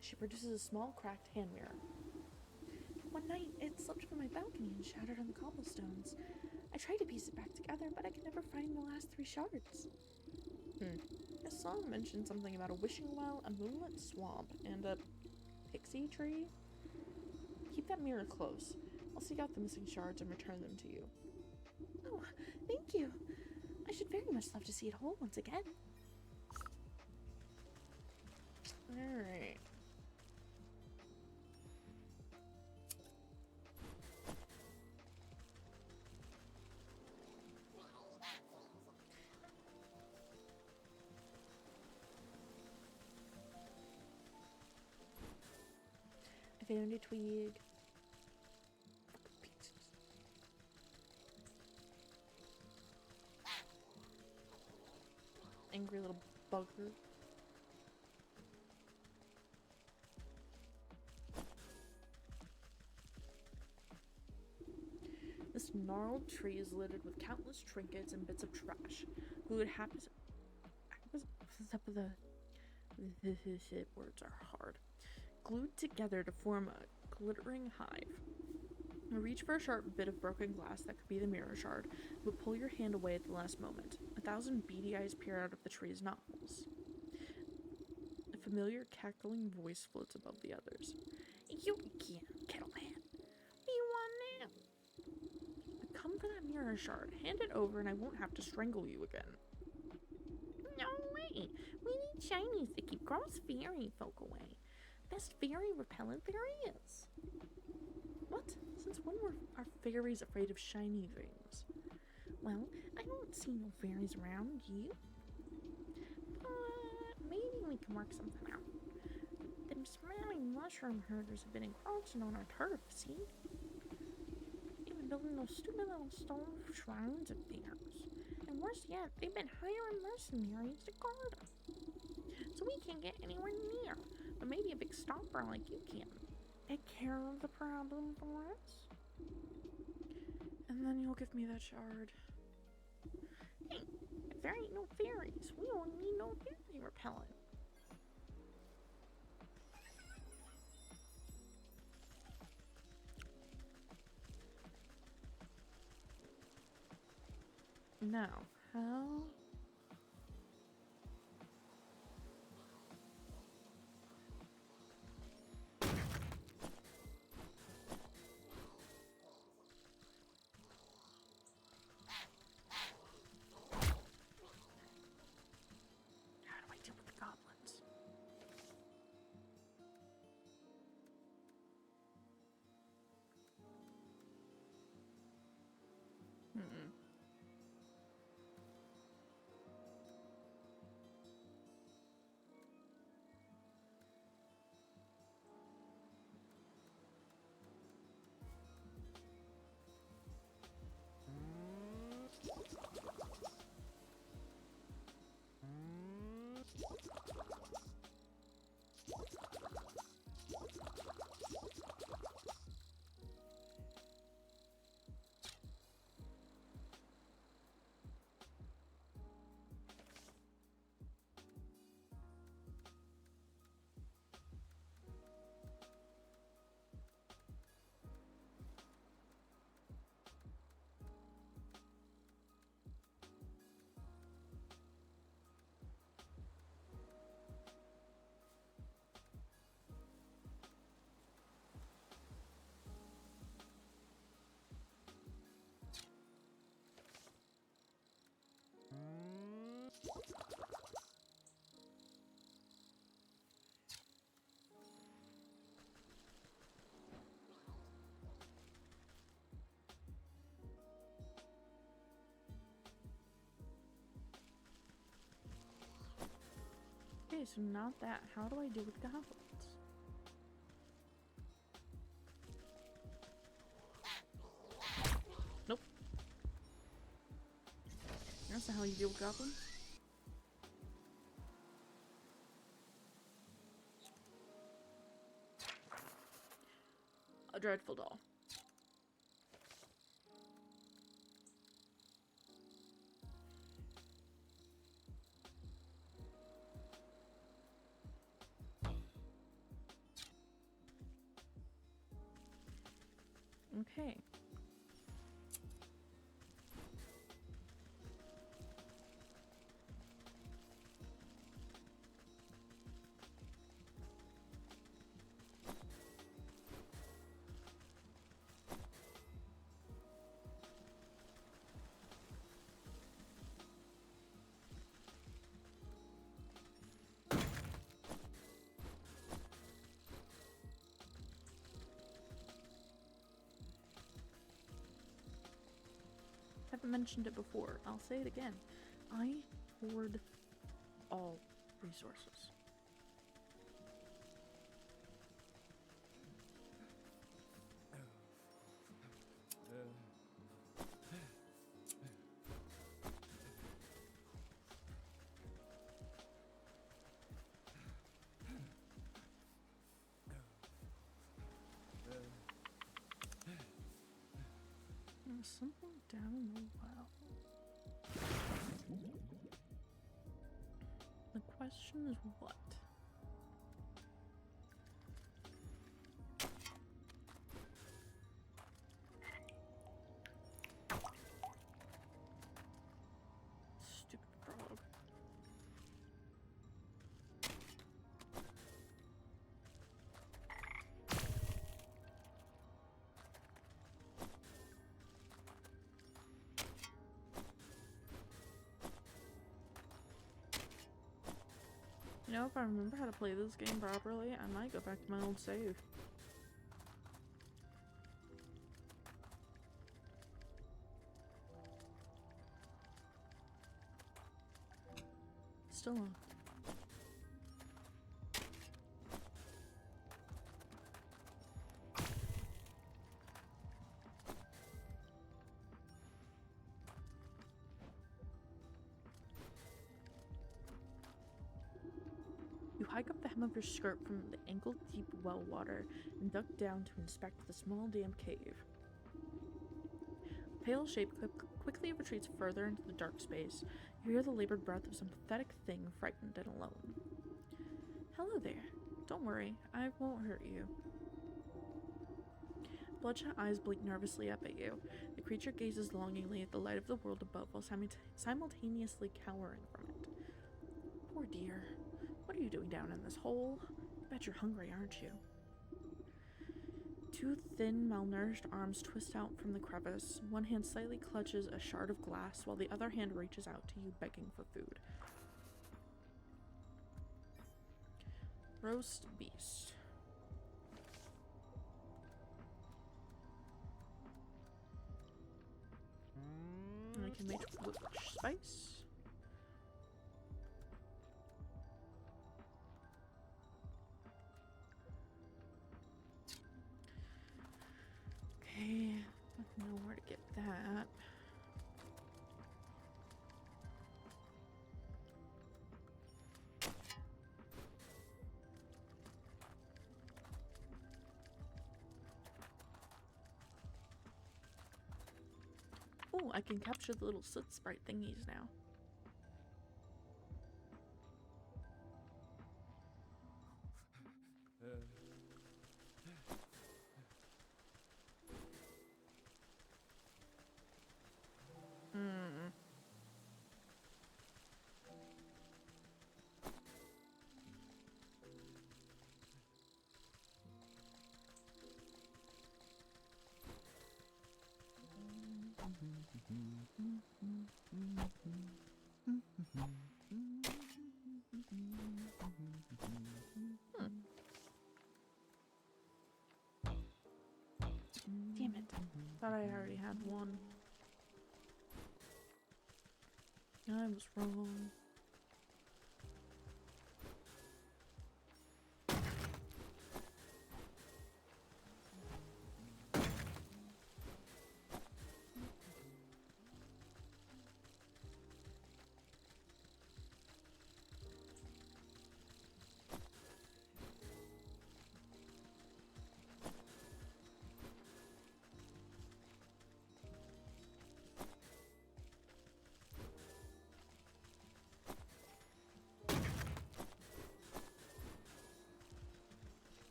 she produces a small cracked hand mirror. One night, it slipped from my balcony and shattered on the cobblestones. I tried to piece it back together, but I could never find the last 3 shards. I saw him mention something about a wishing well, a moonlit swamp, and a pixie tree. Keep that mirror close. I'll seek out the missing shards and return them to you. Oh, thank you. I should very much love to see it whole once again. Alright. I found a twig. Angry little bugger. This gnarled tree is littered with countless trinkets and bits of trash. Glued words are hard. Glued together to form a glittering hive. You reach for a sharp bit of broken glass that could be the mirror shard, but pull your hand away at the last moment. 1,000 beady eyes peer out of the tree's nostrils. A familiar cackling voice floats above the others. You again, Kettleman. What do you want now? Come for that mirror shard. Hand it over and I won't have to strangle you again. No way. We need shinies to keep gross fairy folk away. Best fairy repellent there is. What? Since when were our fairies afraid of shiny things? Well, I don't see no fairies around you. But maybe we can work something out. Them smiling mushroom herders have been encroaching on our turf, see? They've been building those stupid little stone shrines of theirs. And worse yet, they've been hiring mercenaries to guard them. So we can't get anywhere near. But maybe a big stomper like you can take care of the problem for us. And then you'll give me that shard. Hey, if there ain't no fairies, we don't need no fairy repellent. Now, how... Okay, so not that. How do I deal with goblins? Nope. That's not how you deal with goblins. A dreadful doll. Okay. Haven't mentioned it before. I'll say it again. I hoard all resources. There's something down in the well. The question is what? Stupid frog. You know, if I remember how to play this game properly, I might go back to my old save. Still on. You hike up the hem of your skirt from the ankle-deep well water and duck down to inspect the small damp cave. A pale shape quickly retreats further into the dark space. You hear the labored breath of some pathetic thing, frightened and alone. Hello there. Don't worry, I won't hurt you. Bloodshot eyes blink nervously up at you. The creature gazes longingly at the light of the world above while simultaneously cowering from it. Poor dear. What are you doing down in this hole? Bet you're hungry, aren't you? Two thin, malnourished arms twist out from the crevice. One hand slightly clutches a shard of glass, while the other hand reaches out to you, begging for food. Roast beast. And I can make witch spice. Okay, I know where to get that. Oh, I can capture the little soot sprite thingies now. Damn it. Thought I already had one. I was wrong.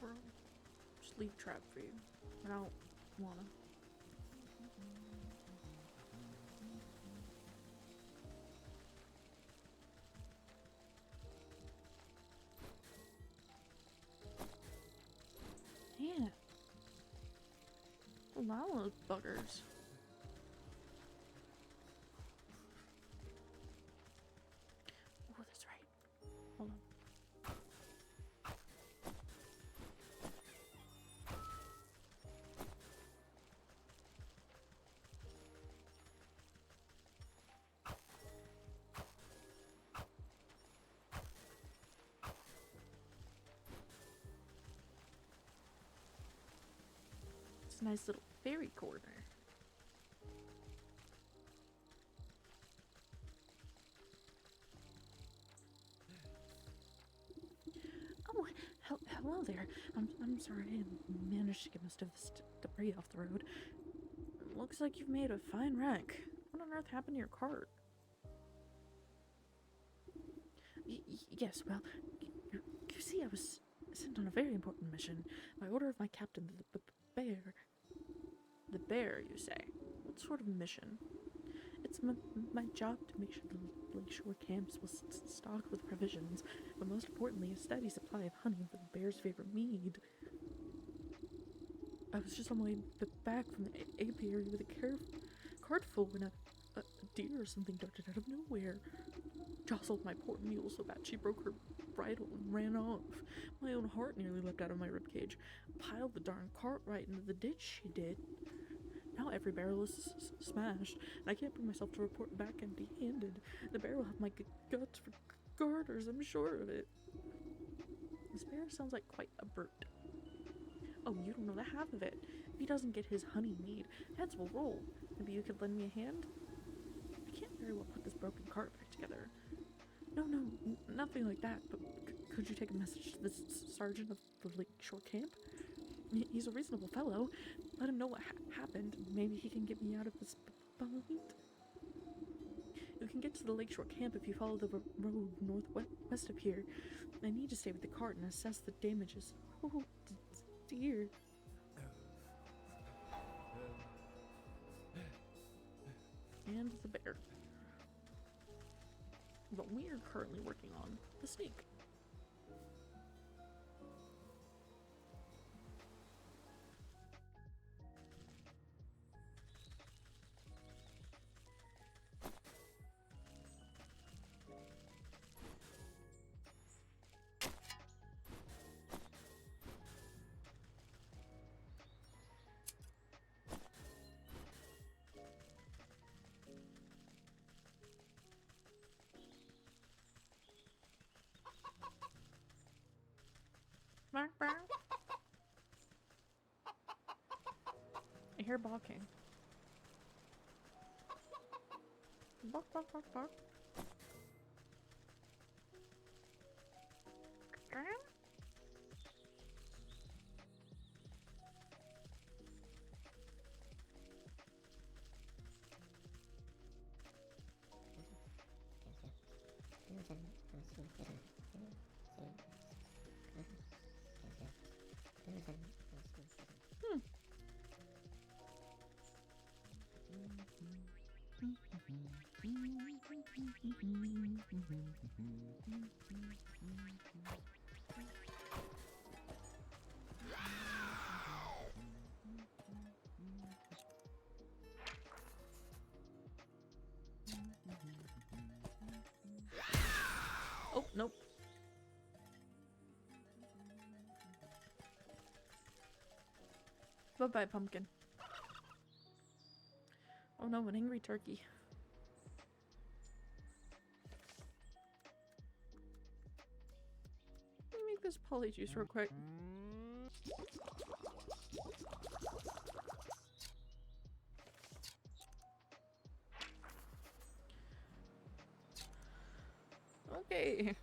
Or I'll just leave a trap for you. I don't wanna. Yeah. Allow those buggers. Oh, that's right. Hold on. It's a nice little fairy corner. Oh, hello there. I'm sorry I didn't manage to get most of this debris off the road. Looks like you've made a fine wreck. What on earth happened to your cart? Yes, well, you see, I was sent on a very important mission by order of my captain, the bear. The bear, you say? What sort of mission? It's my job to make sure the lakeshore camps will stocked with provisions, but most importantly, a steady supply of honey for the bear's favorite mead. I was just on my way back from the apiary with a cart full when a deer or something darted out of nowhere. Jostled my poor mule so bad she broke her bridle and ran off. My own heart nearly leapt out of my ribcage. Piled the darn cart right into the ditch, she did. Now every barrel is smashed, and I can't bring myself to report back empty-handed. The bear will have my guts for garters, I'm sure of it. This bear sounds like quite a brute. Oh, you don't know the half of it. If he doesn't get his honey mead, heads will roll. Maybe you could lend me a hand? I can't very well put this broken cart back together. No, nothing like that, but could you take a message to the sergeant of the lakeshore camp? He's a reasonable fellow. Let him know what happened. Maybe he can get me out of this bind. You can get to the lakeshore camp if you follow the road northwest of here. I need to stay with the cart and assess the damages. Oh, dear. And the bear. But we are currently working on the snake. Bark, bark. I hear barking. Bark, bark, bark, bark. Oh, nope. Bye-bye, pumpkin. Oh no, an angry turkey. Let me make this polyjuice real quick. Okay.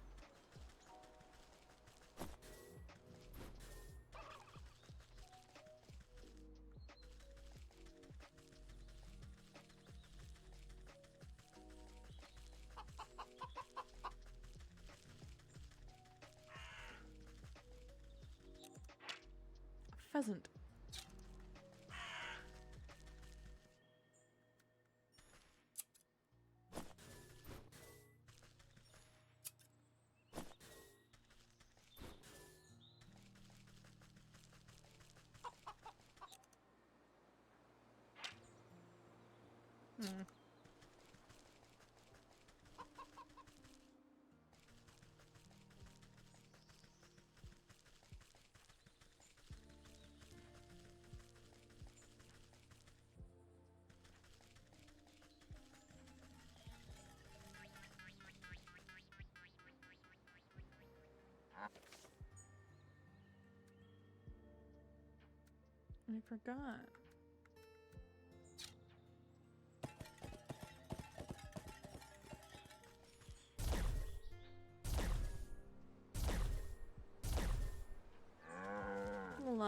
pheasant. Hmm. I forgot.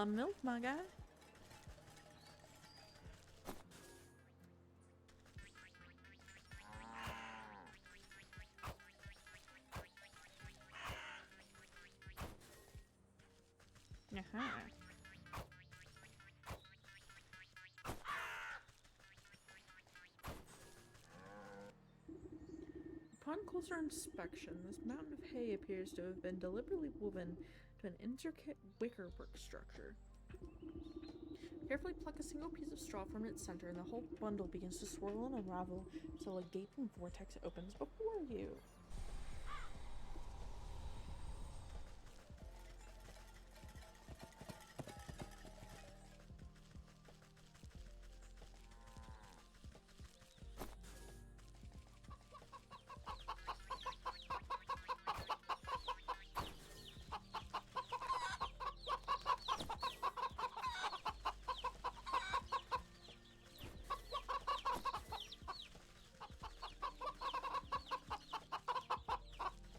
Milk, my guy. Aha. Upon closer inspection, this mountain of hay appears to have been deliberately woven to an intricate wickerwork structure. Carefully pluck a single piece of straw from its center, and the whole bundle begins to swirl and unravel until a gaping vortex opens before you.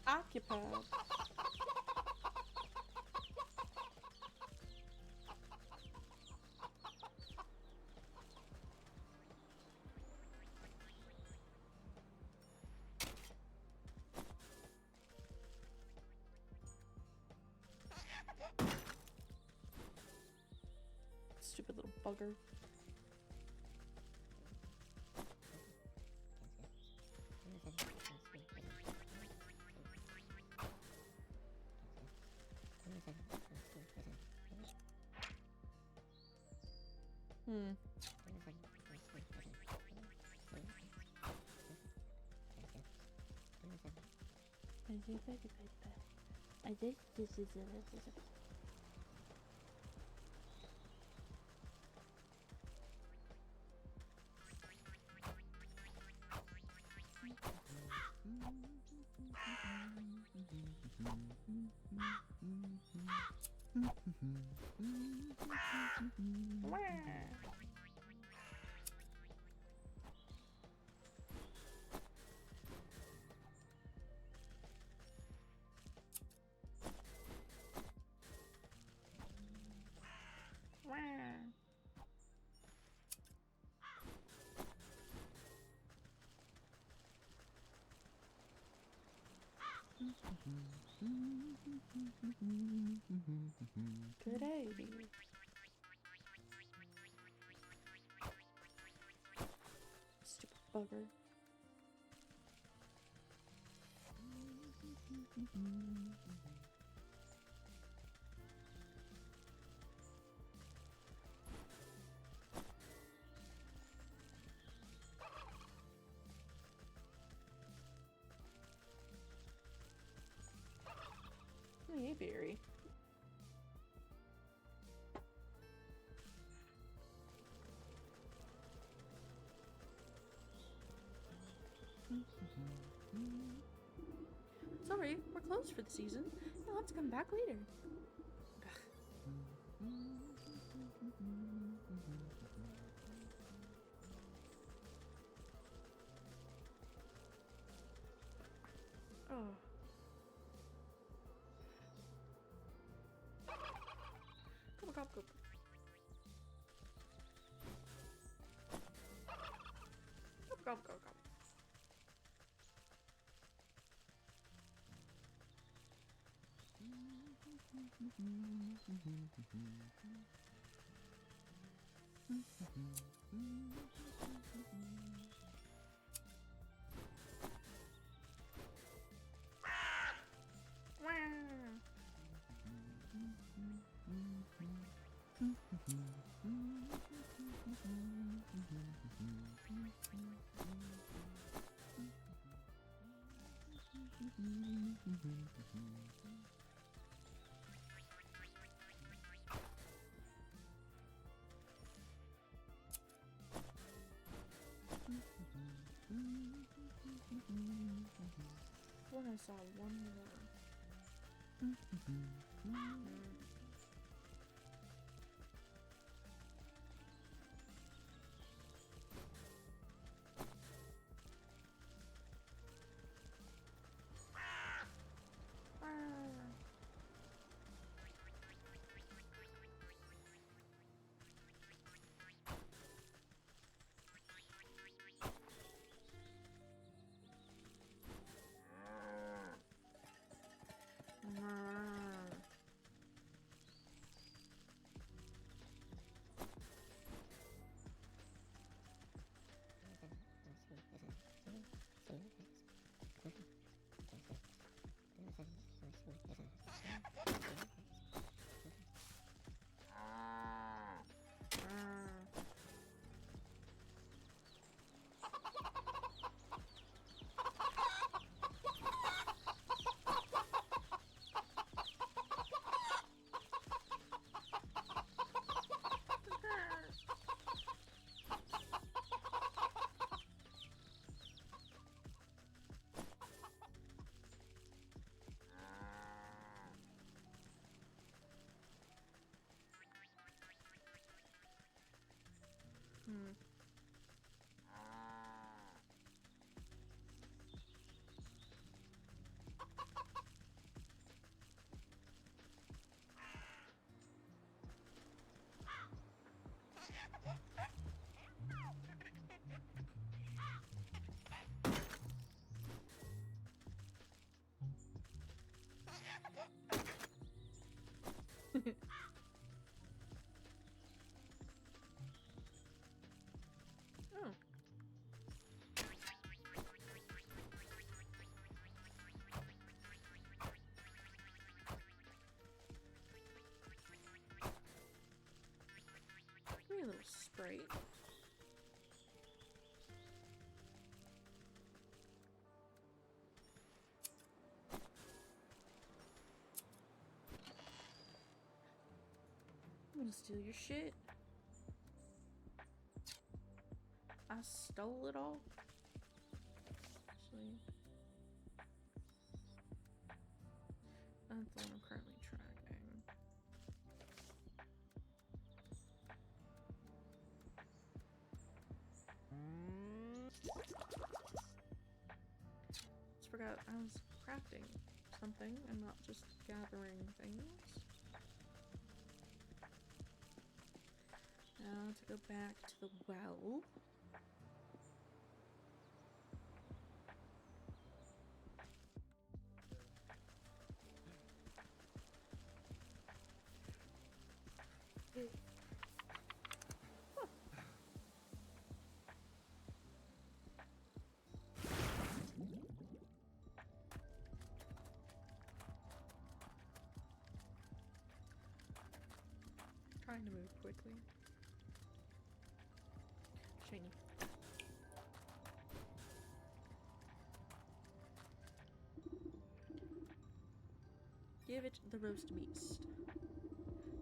Occupied. Stupid little bugger. Hmm. I think this is Good idea. Stupid bugger. Hey, Barry. Sorry, we're closed for the season. You'll have to come back later. Oh. Come on, go. Go. I thought I saw one more. Oh. Give me a little Sprite. I'm gonna steal your shit. I stole it all. Actually, that's the one I'm currently tracking. Just forgot I was crafting something and not just gathering things. Now to go back to the well. Trying to move quickly. Shiny. Give it the roast beast.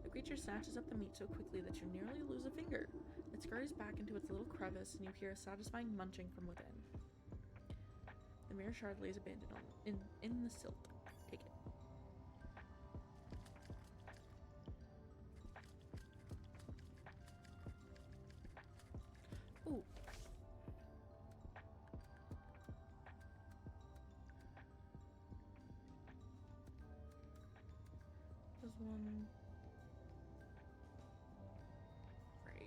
The creature snatches up the meat so quickly that you nearly lose a finger. It scurries back into its little crevice and you hear a satisfying munching from within. The mirror shard lays abandoned in the silt. Take it. Ooh. There's one. Right.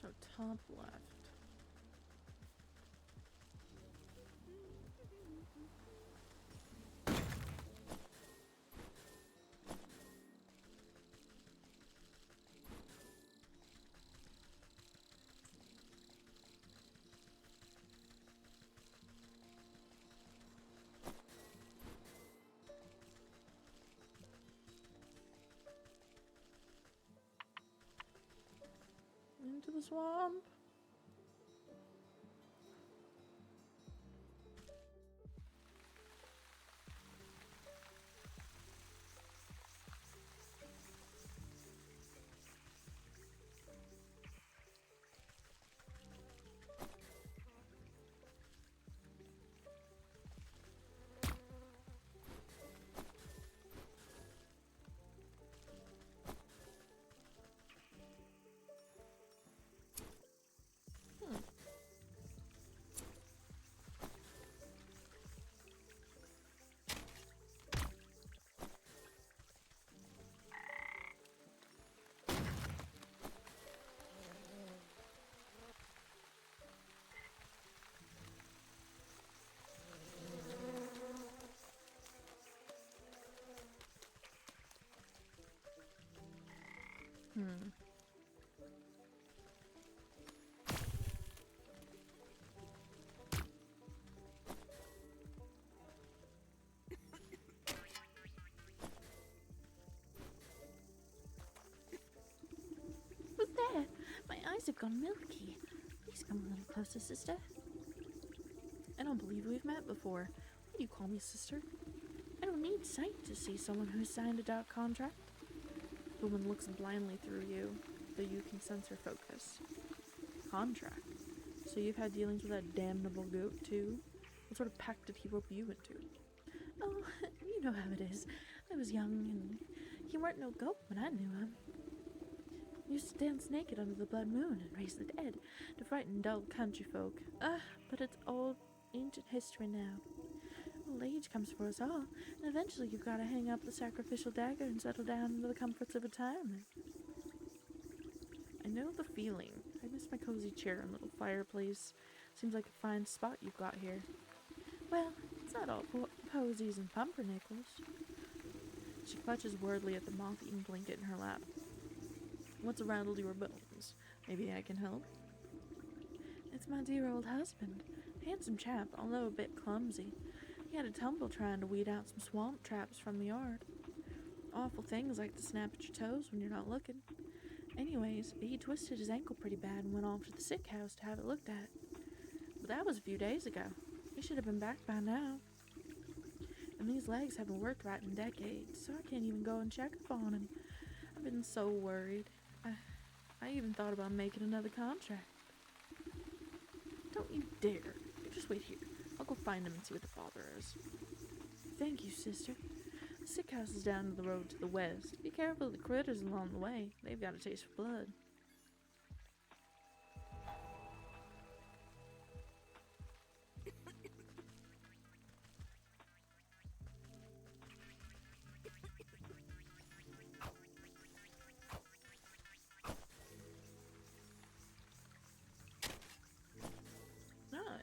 So top left. Into the swamp. Hmm. Who's there? My eyes have gone milky. Please come a little closer, sister. I don't believe we've met before. Why do you call me sister? I don't need sight to see someone who has signed a dark contract. The woman looks blindly through you, though you can sense her focus. Contract? So you've had dealings with that damnable goat, too? What sort of pact did he rope you into? Oh, you know how it is. I was young, and he weren't no goat when I knew him. He used to dance naked under the blood moon and raise the dead to frighten dull country folk. But it's old, ancient history now. Old age comes for us all, and eventually you've got to hang up the sacrificial dagger and settle down into the comforts of retirement. I know the feeling. I miss my cozy chair and little fireplace. Seems like a fine spot you've got here. Well, it's not all posies and pumpernickels. She clutches wordly at the moth-eaten blanket in her lap. What's around your bones? Maybe I can help? It's my dear old husband. Handsome chap, although a bit clumsy. He had a tumble trying to weed out some swamp traps from the yard. Awful things like to snap at your toes when you're not looking. Anyways, he twisted his ankle pretty bad and went off to the sick house to have it looked at. But that was a few days ago. He should have been back by now. And these legs haven't worked right in decades, so I can't even go and check up on him. I've been so worried. I even thought about making another contract. Don't you dare. You just wait here. I'll go find him and see what the bother is. Thank you, sister. The sick house is down the road to the west. Be careful of the critters along the way. They've got a taste for blood.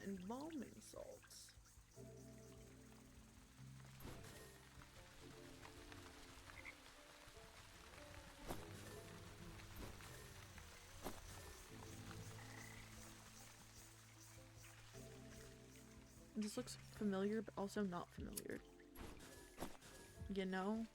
Embalming salts. This looks familiar, but also not familiar. You know?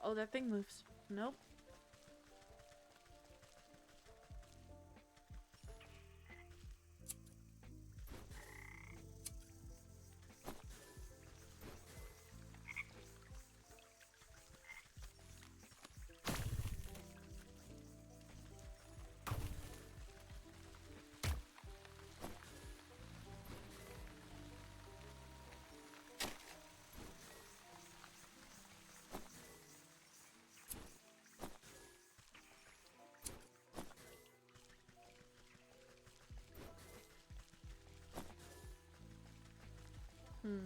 Oh, that thing moves. Nope. Hmm.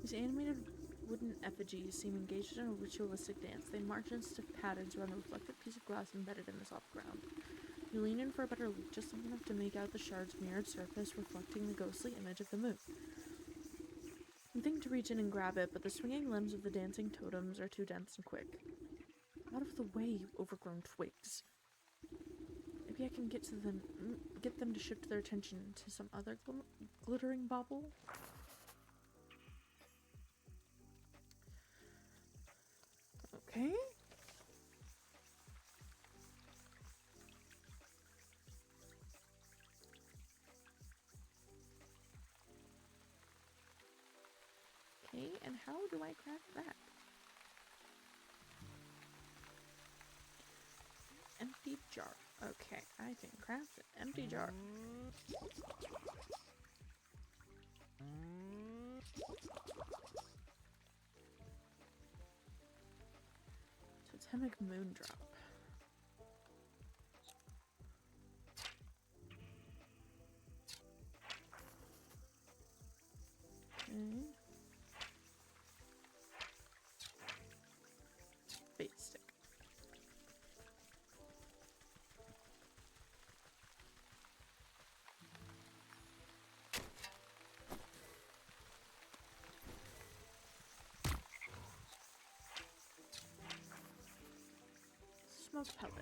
These animated wooden effigies seem engaged in a ritualistic dance. They march in stiff patterns around a reflective piece of glass embedded in the soft ground. You lean in for a better look, just long enough to make out the shard's mirrored surface reflecting the ghostly image of the moon. You think to reach in and grab it, but the swinging limbs of the dancing totems are too dense and quick. Out of the way, you overgrown twigs. Maybe I can get them to shift their attention to some other glittering bauble? Okay. Okay, and how do I craft that? Empty jar. Okay, I can craft an empty jar. Totemic moon drop. Okay. Bait stick. Smoke pellet.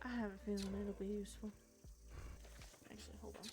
I have a feeling it'll be useful. Actually, hold on.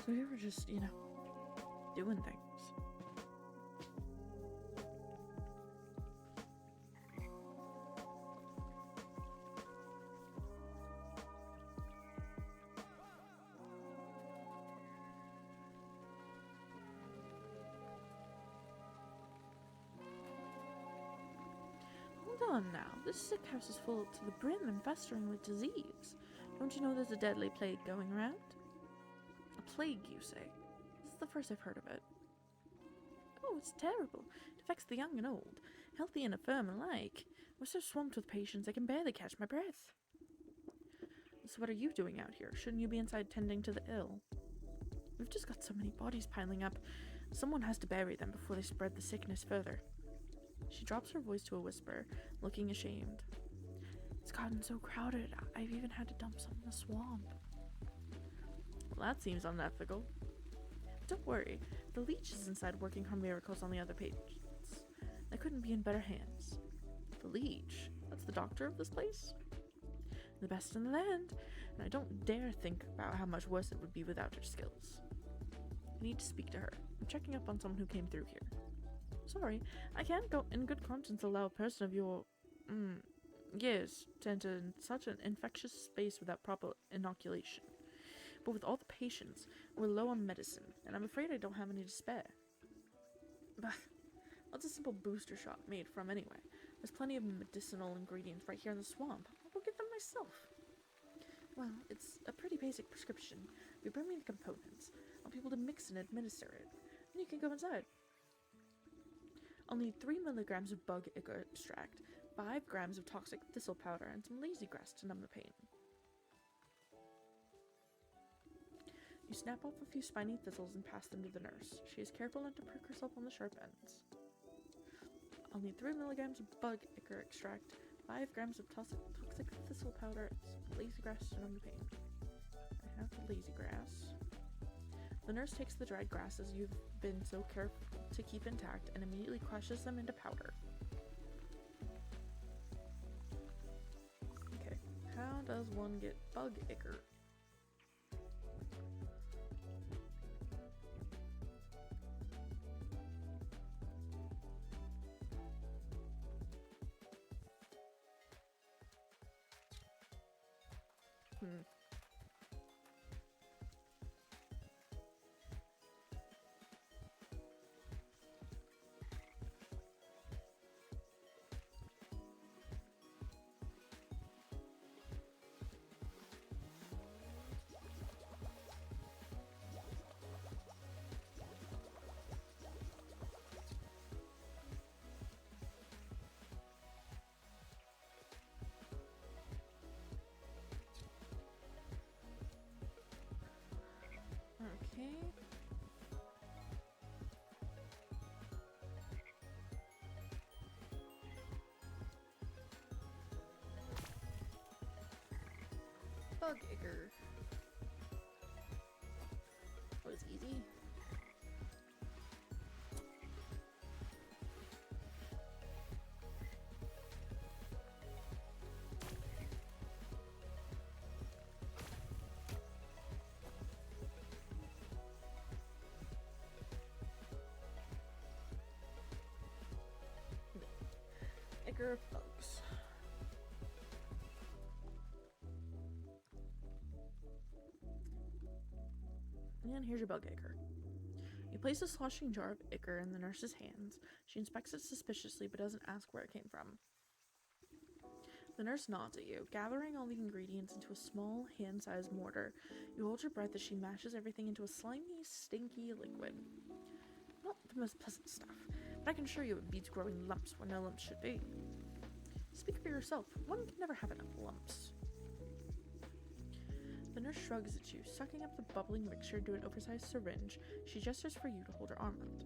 So we were just, doing things. Hold on now. This sick house is full to the brim and festering with disease. Don't you know there's a deadly plague going around? A plague, you say? This is the first I've heard of it. Oh, it's terrible. It affects the young and old, healthy and infirm alike. We're so swamped with patients I can barely catch my breath. So what are you doing out here? Shouldn't you be inside tending to the ill? We've just got so many bodies piling up. Someone has to bury them before they spread the sickness further. She drops her voice to a whisper, looking ashamed. It's gotten so crowded, I've even had to dump some in the swamp. Well, that seems unethical. Don't worry, the leech is inside working her miracles on the other patients. They couldn't be in better hands. The leech? That's the doctor of this place? The best in the land, and I don't dare think about how much worse it would be without her skills. I need to speak to her. I'm checking up on someone who came through here. Sorry, I can't go in good conscience allow a person of your, years to enter such an infectious space without proper inoculation. But with all the patients, we're low on medicine, and I'm afraid I don't have any to spare. Bah, what's a simple booster shot made from anyway? There's plenty of medicinal ingredients right here in the swamp. I'll go get them myself. Well, it's a pretty basic prescription. You bring me the components. I'll be able to mix and administer it. And you can go inside. I'll need 3 milligrams of bug ichor extract, 5 grams of toxic thistle powder, and some lazy grass to numb the pain. You snap off a few spiny thistles and pass them to the nurse. She is careful not to prick herself on the sharp ends. I'll need 3 milligrams of bug ichor extract, 5 grams of toxic thistle powder, and some lazy grass to numb the pain. I have the lazy grass. The nurse takes the dried grasses you've been so careful to keep intact and immediately crushes them into powder. Okay, how does one get bug ichor? Okay. Bug ichor. That was easy. Ichor of bugs. And here's your bug ichor. You place a sloshing jar of ichor in the nurse's hands. She inspects it suspiciously but doesn't ask where it came from. The nurse nods at you, gathering all the ingredients into a small, hand-sized mortar. You hold your breath as she mashes everything into a slimy, stinky liquid. Not the most pleasant stuff, but I can assure you it beats growing lumps where no lumps should be. Speak for yourself. One can never have enough lumps. The nurse shrugs at you, sucking up the bubbling mixture into an oversized syringe. She gestures for you to hold her arm out.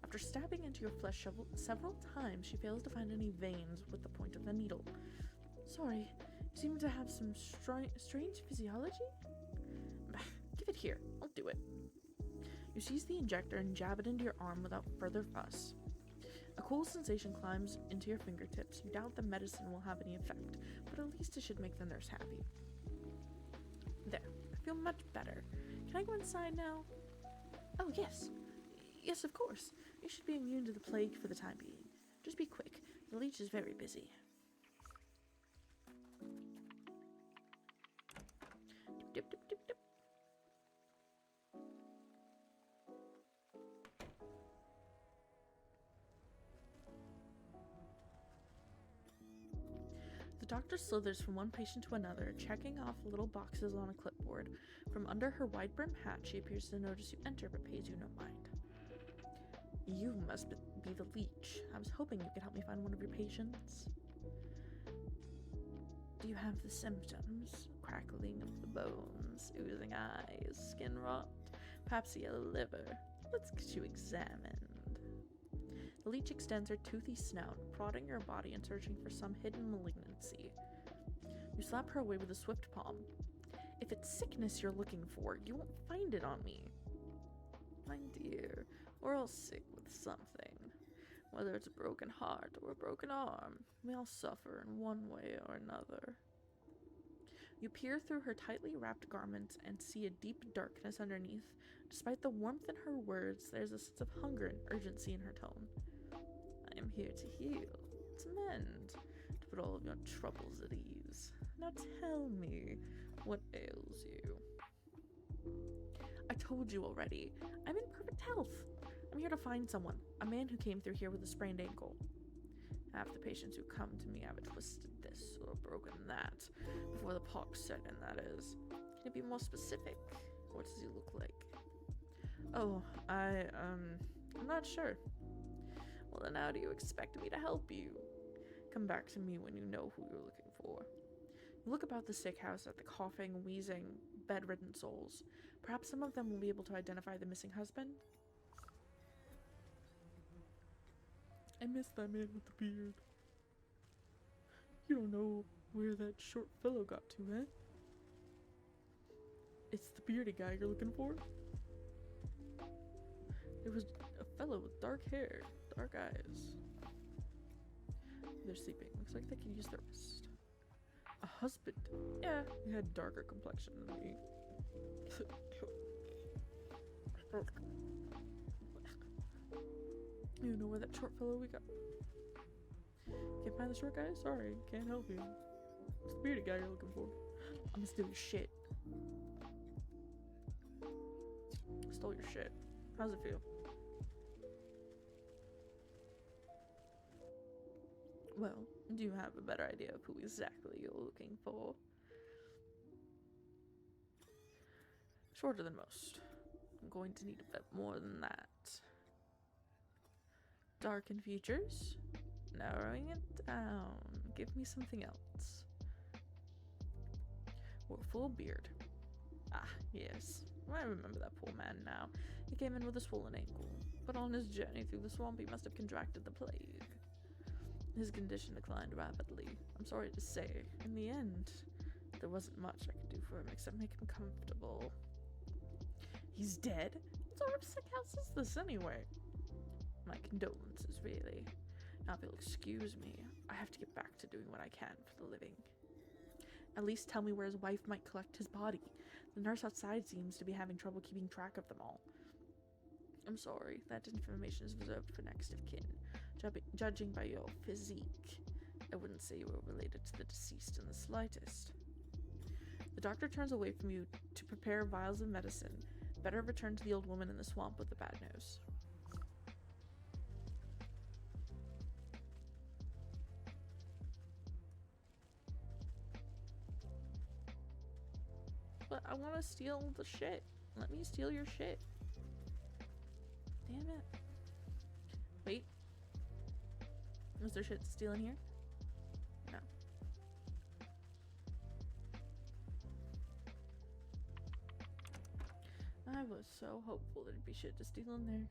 After stabbing into your flesh several times, she fails to find any veins with the point of the needle. Sorry, you seem to have some strange physiology? Give it here. I'll do it. You seize the injector and jab it into your arm without further fuss. A cool sensation climbs into your fingertips. You doubt the medicine will have any effect, but at least it should make the nurse happy. There, feel much better. Can I go inside now? Oh, yes. Yes, of course. You should be immune to the plague for the time being. Just be quick. The leech is very busy. Dip, dip, dip, dip. The doctor slithers from one patient to another, checking off little boxes on a clipboard. From under her wide-brimmed hat, she appears to notice you enter, but pays you no mind. You must be the leech. I was hoping you could help me find one of your patients. Do you have the symptoms? Crackling of the bones, oozing eyes, skin rot, perhaps a yellow liver. Let's get you examined. The leech extends her toothy snout, prodding your body and searching for some hidden malignancy. You slap her away with a swift palm. If it's sickness you're looking for, you won't find it on me. My dear, we're all sick with something. Whether it's a broken heart or a broken arm, we all suffer in one way or another. You peer through her tightly wrapped garments and see a deep darkness underneath. Despite the warmth in her words, there's a sense of hunger and urgency in her tone. I am here to heal, to mend, to put all of your troubles at ease. Now tell me, what ails you? I told you already. I'm in perfect health. I'm here to find someone, a man who came through here with a sprained ankle. Half the patients who come to me have a twisted this or broken that, before the pox set in, that is. Can you be more specific? What does he look like? Oh, I'm not sure. Well, then how do you expect me to help you? Come back to me when you know who you're looking for. You look about the sick house at the coughing, wheezing, bedridden souls. Perhaps some of them will be able to identify the missing husband? I miss that man with the beard. You don't know where that short fellow got to, eh? It's the bearded guy you're looking for? There was a fellow with dark hair, dark eyes. They're sleeping. Looks like they could use their rest. A husband? Yeah, he had darker complexion than me. You know where that short fellow we got? Can't find the short guy? Sorry, can't help you. It's the bearded guy you're looking for. I'm gonna steal your shit. Stole your shit. How's it feel? Well, do you have a better idea of who exactly you're looking for? Shorter than most. I'm going to need a bit more than that. Dark in features? Narrowing it down. Give me something else. Or a full beard. Ah, yes. I remember that poor man now. He came in with a swollen ankle, but on his journey through the swamp he must have contracted the plague. His condition declined rapidly. I'm sorry to say, in the end, there wasn't much I could do for him except make him comfortable. He's dead? What sort of sick house is this anyway? My condolences, really. Now if you'll excuse me, I have to get back to doing what I can for the living. At least tell me where his wife might collect his body. The nurse outside seems to be having trouble keeping track of them all. I'm sorry, that information is reserved for next of kin. Judging by your physique, I wouldn't say you were related to the deceased in the slightest. The doctor turns away from you to prepare vials of medicine. Better return to the old woman in the swamp with the bad news. But I want to steal the shit. Let me steal your shit. Damn it. Wait. Was there shit to steal in here? No. I was so hopeful there'd be shit to steal in there.